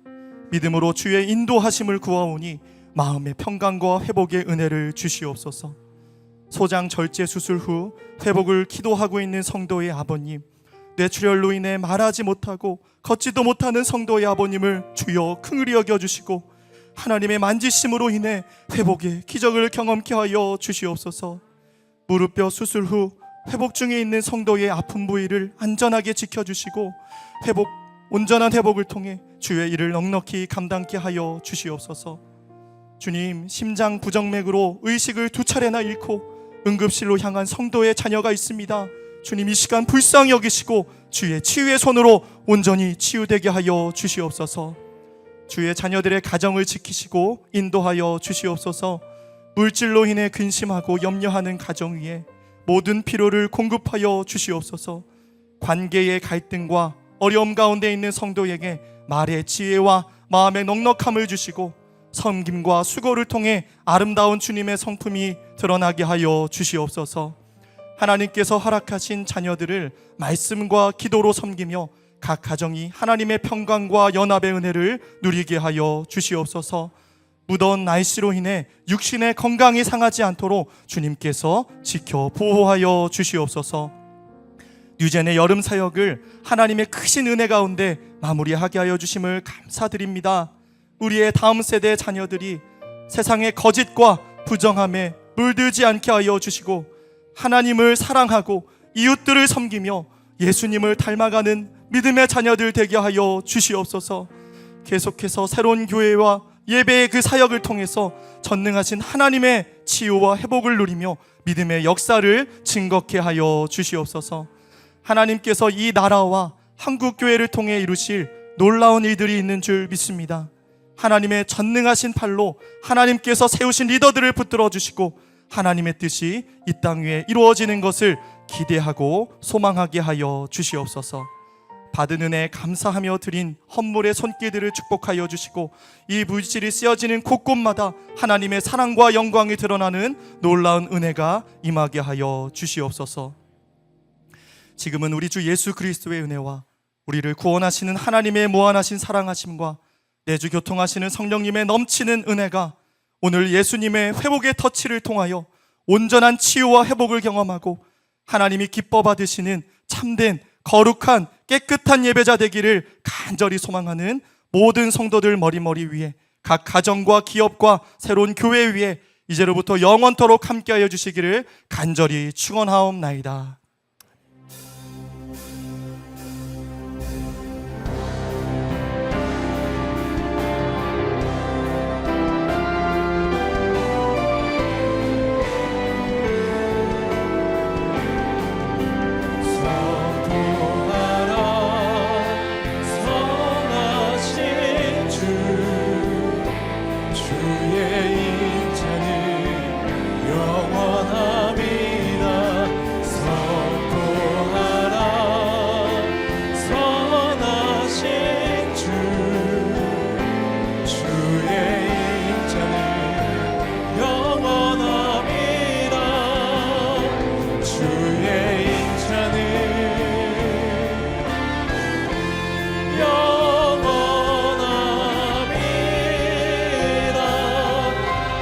S5: 믿음으로 주의 인도하심을 구하오니 마음의 평강과 회복의 은혜를 주시옵소서. 소장 절제 수술 후 회복을 기도하고 있는 성도의 아버님, 뇌출혈로 인해 말하지 못하고 걷지도 못하는 성도의 아버님을 주여 긍휼히 여겨주시고 하나님의 만지심으로 인해 회복의 기적을 경험케 하여 주시옵소서. 무릎뼈 수술 후 회복 중에 있는 성도의 아픈 부위를 안전하게 지켜주시고 온전한 회복을 통해 주의 일을 넉넉히 감당케 하여 주시옵소서. 주님, 심장 부정맥으로 의식을 2차례나 잃고 응급실로 향한 성도의 자녀가 있습니다. 주님, 이 시간 불쌍히 여기시고 주의 치유의 손으로 온전히 치유되게 하여 주시옵소서. 주의 자녀들의 가정을 지키시고 인도하여 주시옵소서. 물질로 인해 근심하고 염려하는 가정 위에 모든 필요를 공급하여 주시옵소서. 관계의 갈등과 어려움 가운데 있는 성도에게 말의 지혜와 마음의 넉넉함을 주시고 섬김과 수고를 통해 아름다운 주님의 성품이 드러나게 하여 주시옵소서. 하나님께서 허락하신 자녀들을 말씀과 기도로 섬기며 각 가정이 하나님의 평강과 연합의 은혜를 누리게 하여 주시옵소서. 무더운 날씨로 인해 육신의 건강이 상하지 않도록 주님께서 지켜 보호하여 주시옵소서. 뉴젠의 여름 사역을 하나님의 크신 은혜 가운데 마무리하게 하여 주심을 감사드립니다. 우리의 다음 세대 자녀들이 세상의 거짓과 부정함에 물들지 않게 하여 주시고 하나님을 사랑하고 이웃들을 섬기며 예수님을 닮아가는 믿음의 자녀들 되게 하여 주시옵소서. 계속해서 새로운 교회와 예배의 그 사역을 통해서 전능하신 하나님의 치유와 회복을 누리며 믿음의 역사를 증거케 하여 주시옵소서. 하나님께서 이 나라와 한국교회를 통해 이루실 놀라운 일들이 있는 줄 믿습니다. 하나님의 전능하신 팔로 하나님께서 세우신 리더들을 붙들어 주시고 하나님의 뜻이 이 땅 위에 이루어지는 것을 기대하고 소망하게 하여 주시옵소서. 받은 은혜 감사하며 드린 헌물의 손길들을 축복하여 주시고 이 물질이 쓰여지는 곳곳마다 하나님의 사랑과 영광이 드러나는 놀라운 은혜가 임하게 하여 주시옵소서. 지금은 우리 주 예수 그리스도의 은혜와 우리를 구원하시는 하나님의 무한하신 사랑하심과 내주 교통하시는 성령님의 넘치는 은혜가 오늘 예수님의 회복의 터치를 통하여 온전한 치유와 회복을 경험하고 하나님이 기뻐 받으시는 참된 거룩한 깨끗한 예배자 되기를 간절히 소망하는 모든 성도들 머리머리 위에 각 가정과 기업과 새로운 교회 위에 이제로부터 영원토록 함께하여 주시기를 간절히 축원하옵나이다.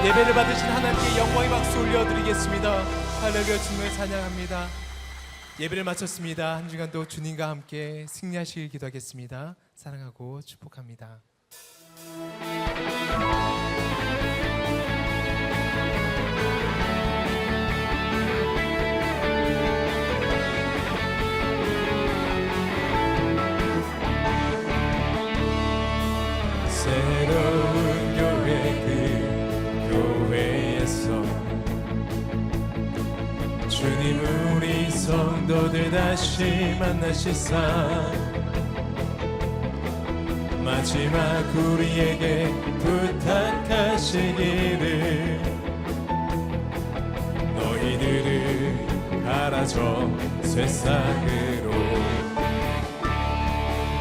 S6: 예배를 받으신 하나님께 영광의 박수 올려드리겠습니다. 할렐루야, 주님을 찬양합니다. 예배를 마쳤습니다. 한 주간도 주님과 함께 승리하시길 기도하겠습니다. 사랑하고 축복합니다.
S2: 새로운 교회 그 교회에서 주님
S6: 주님 우리 성도들 다시 만나시사 마지막 우리에게 부탁하시기를 너희들을 가라져 세상으로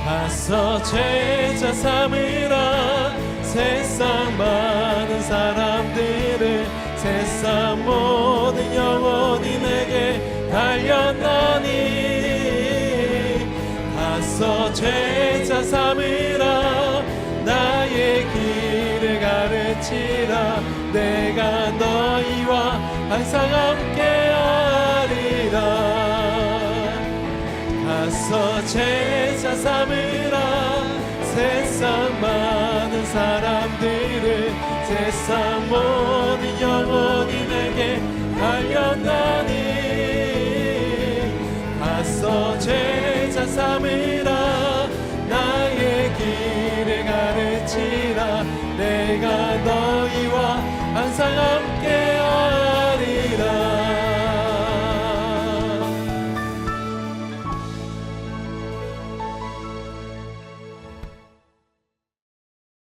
S6: 가서 제자 삼으라 세상 많은 사람들을 세상 모든 영혼이 내게 달렸나니 가서 제자 삼으라 나의 길을 가르치라 내가 너희와 항상 함께하리라 가서 제자 삼으라 세상 많은 사람들을 세상 모든 영혼이 내게 달렸나니 가서 제자 삼으라 나의 길을 가르치라 내가 너희와 항상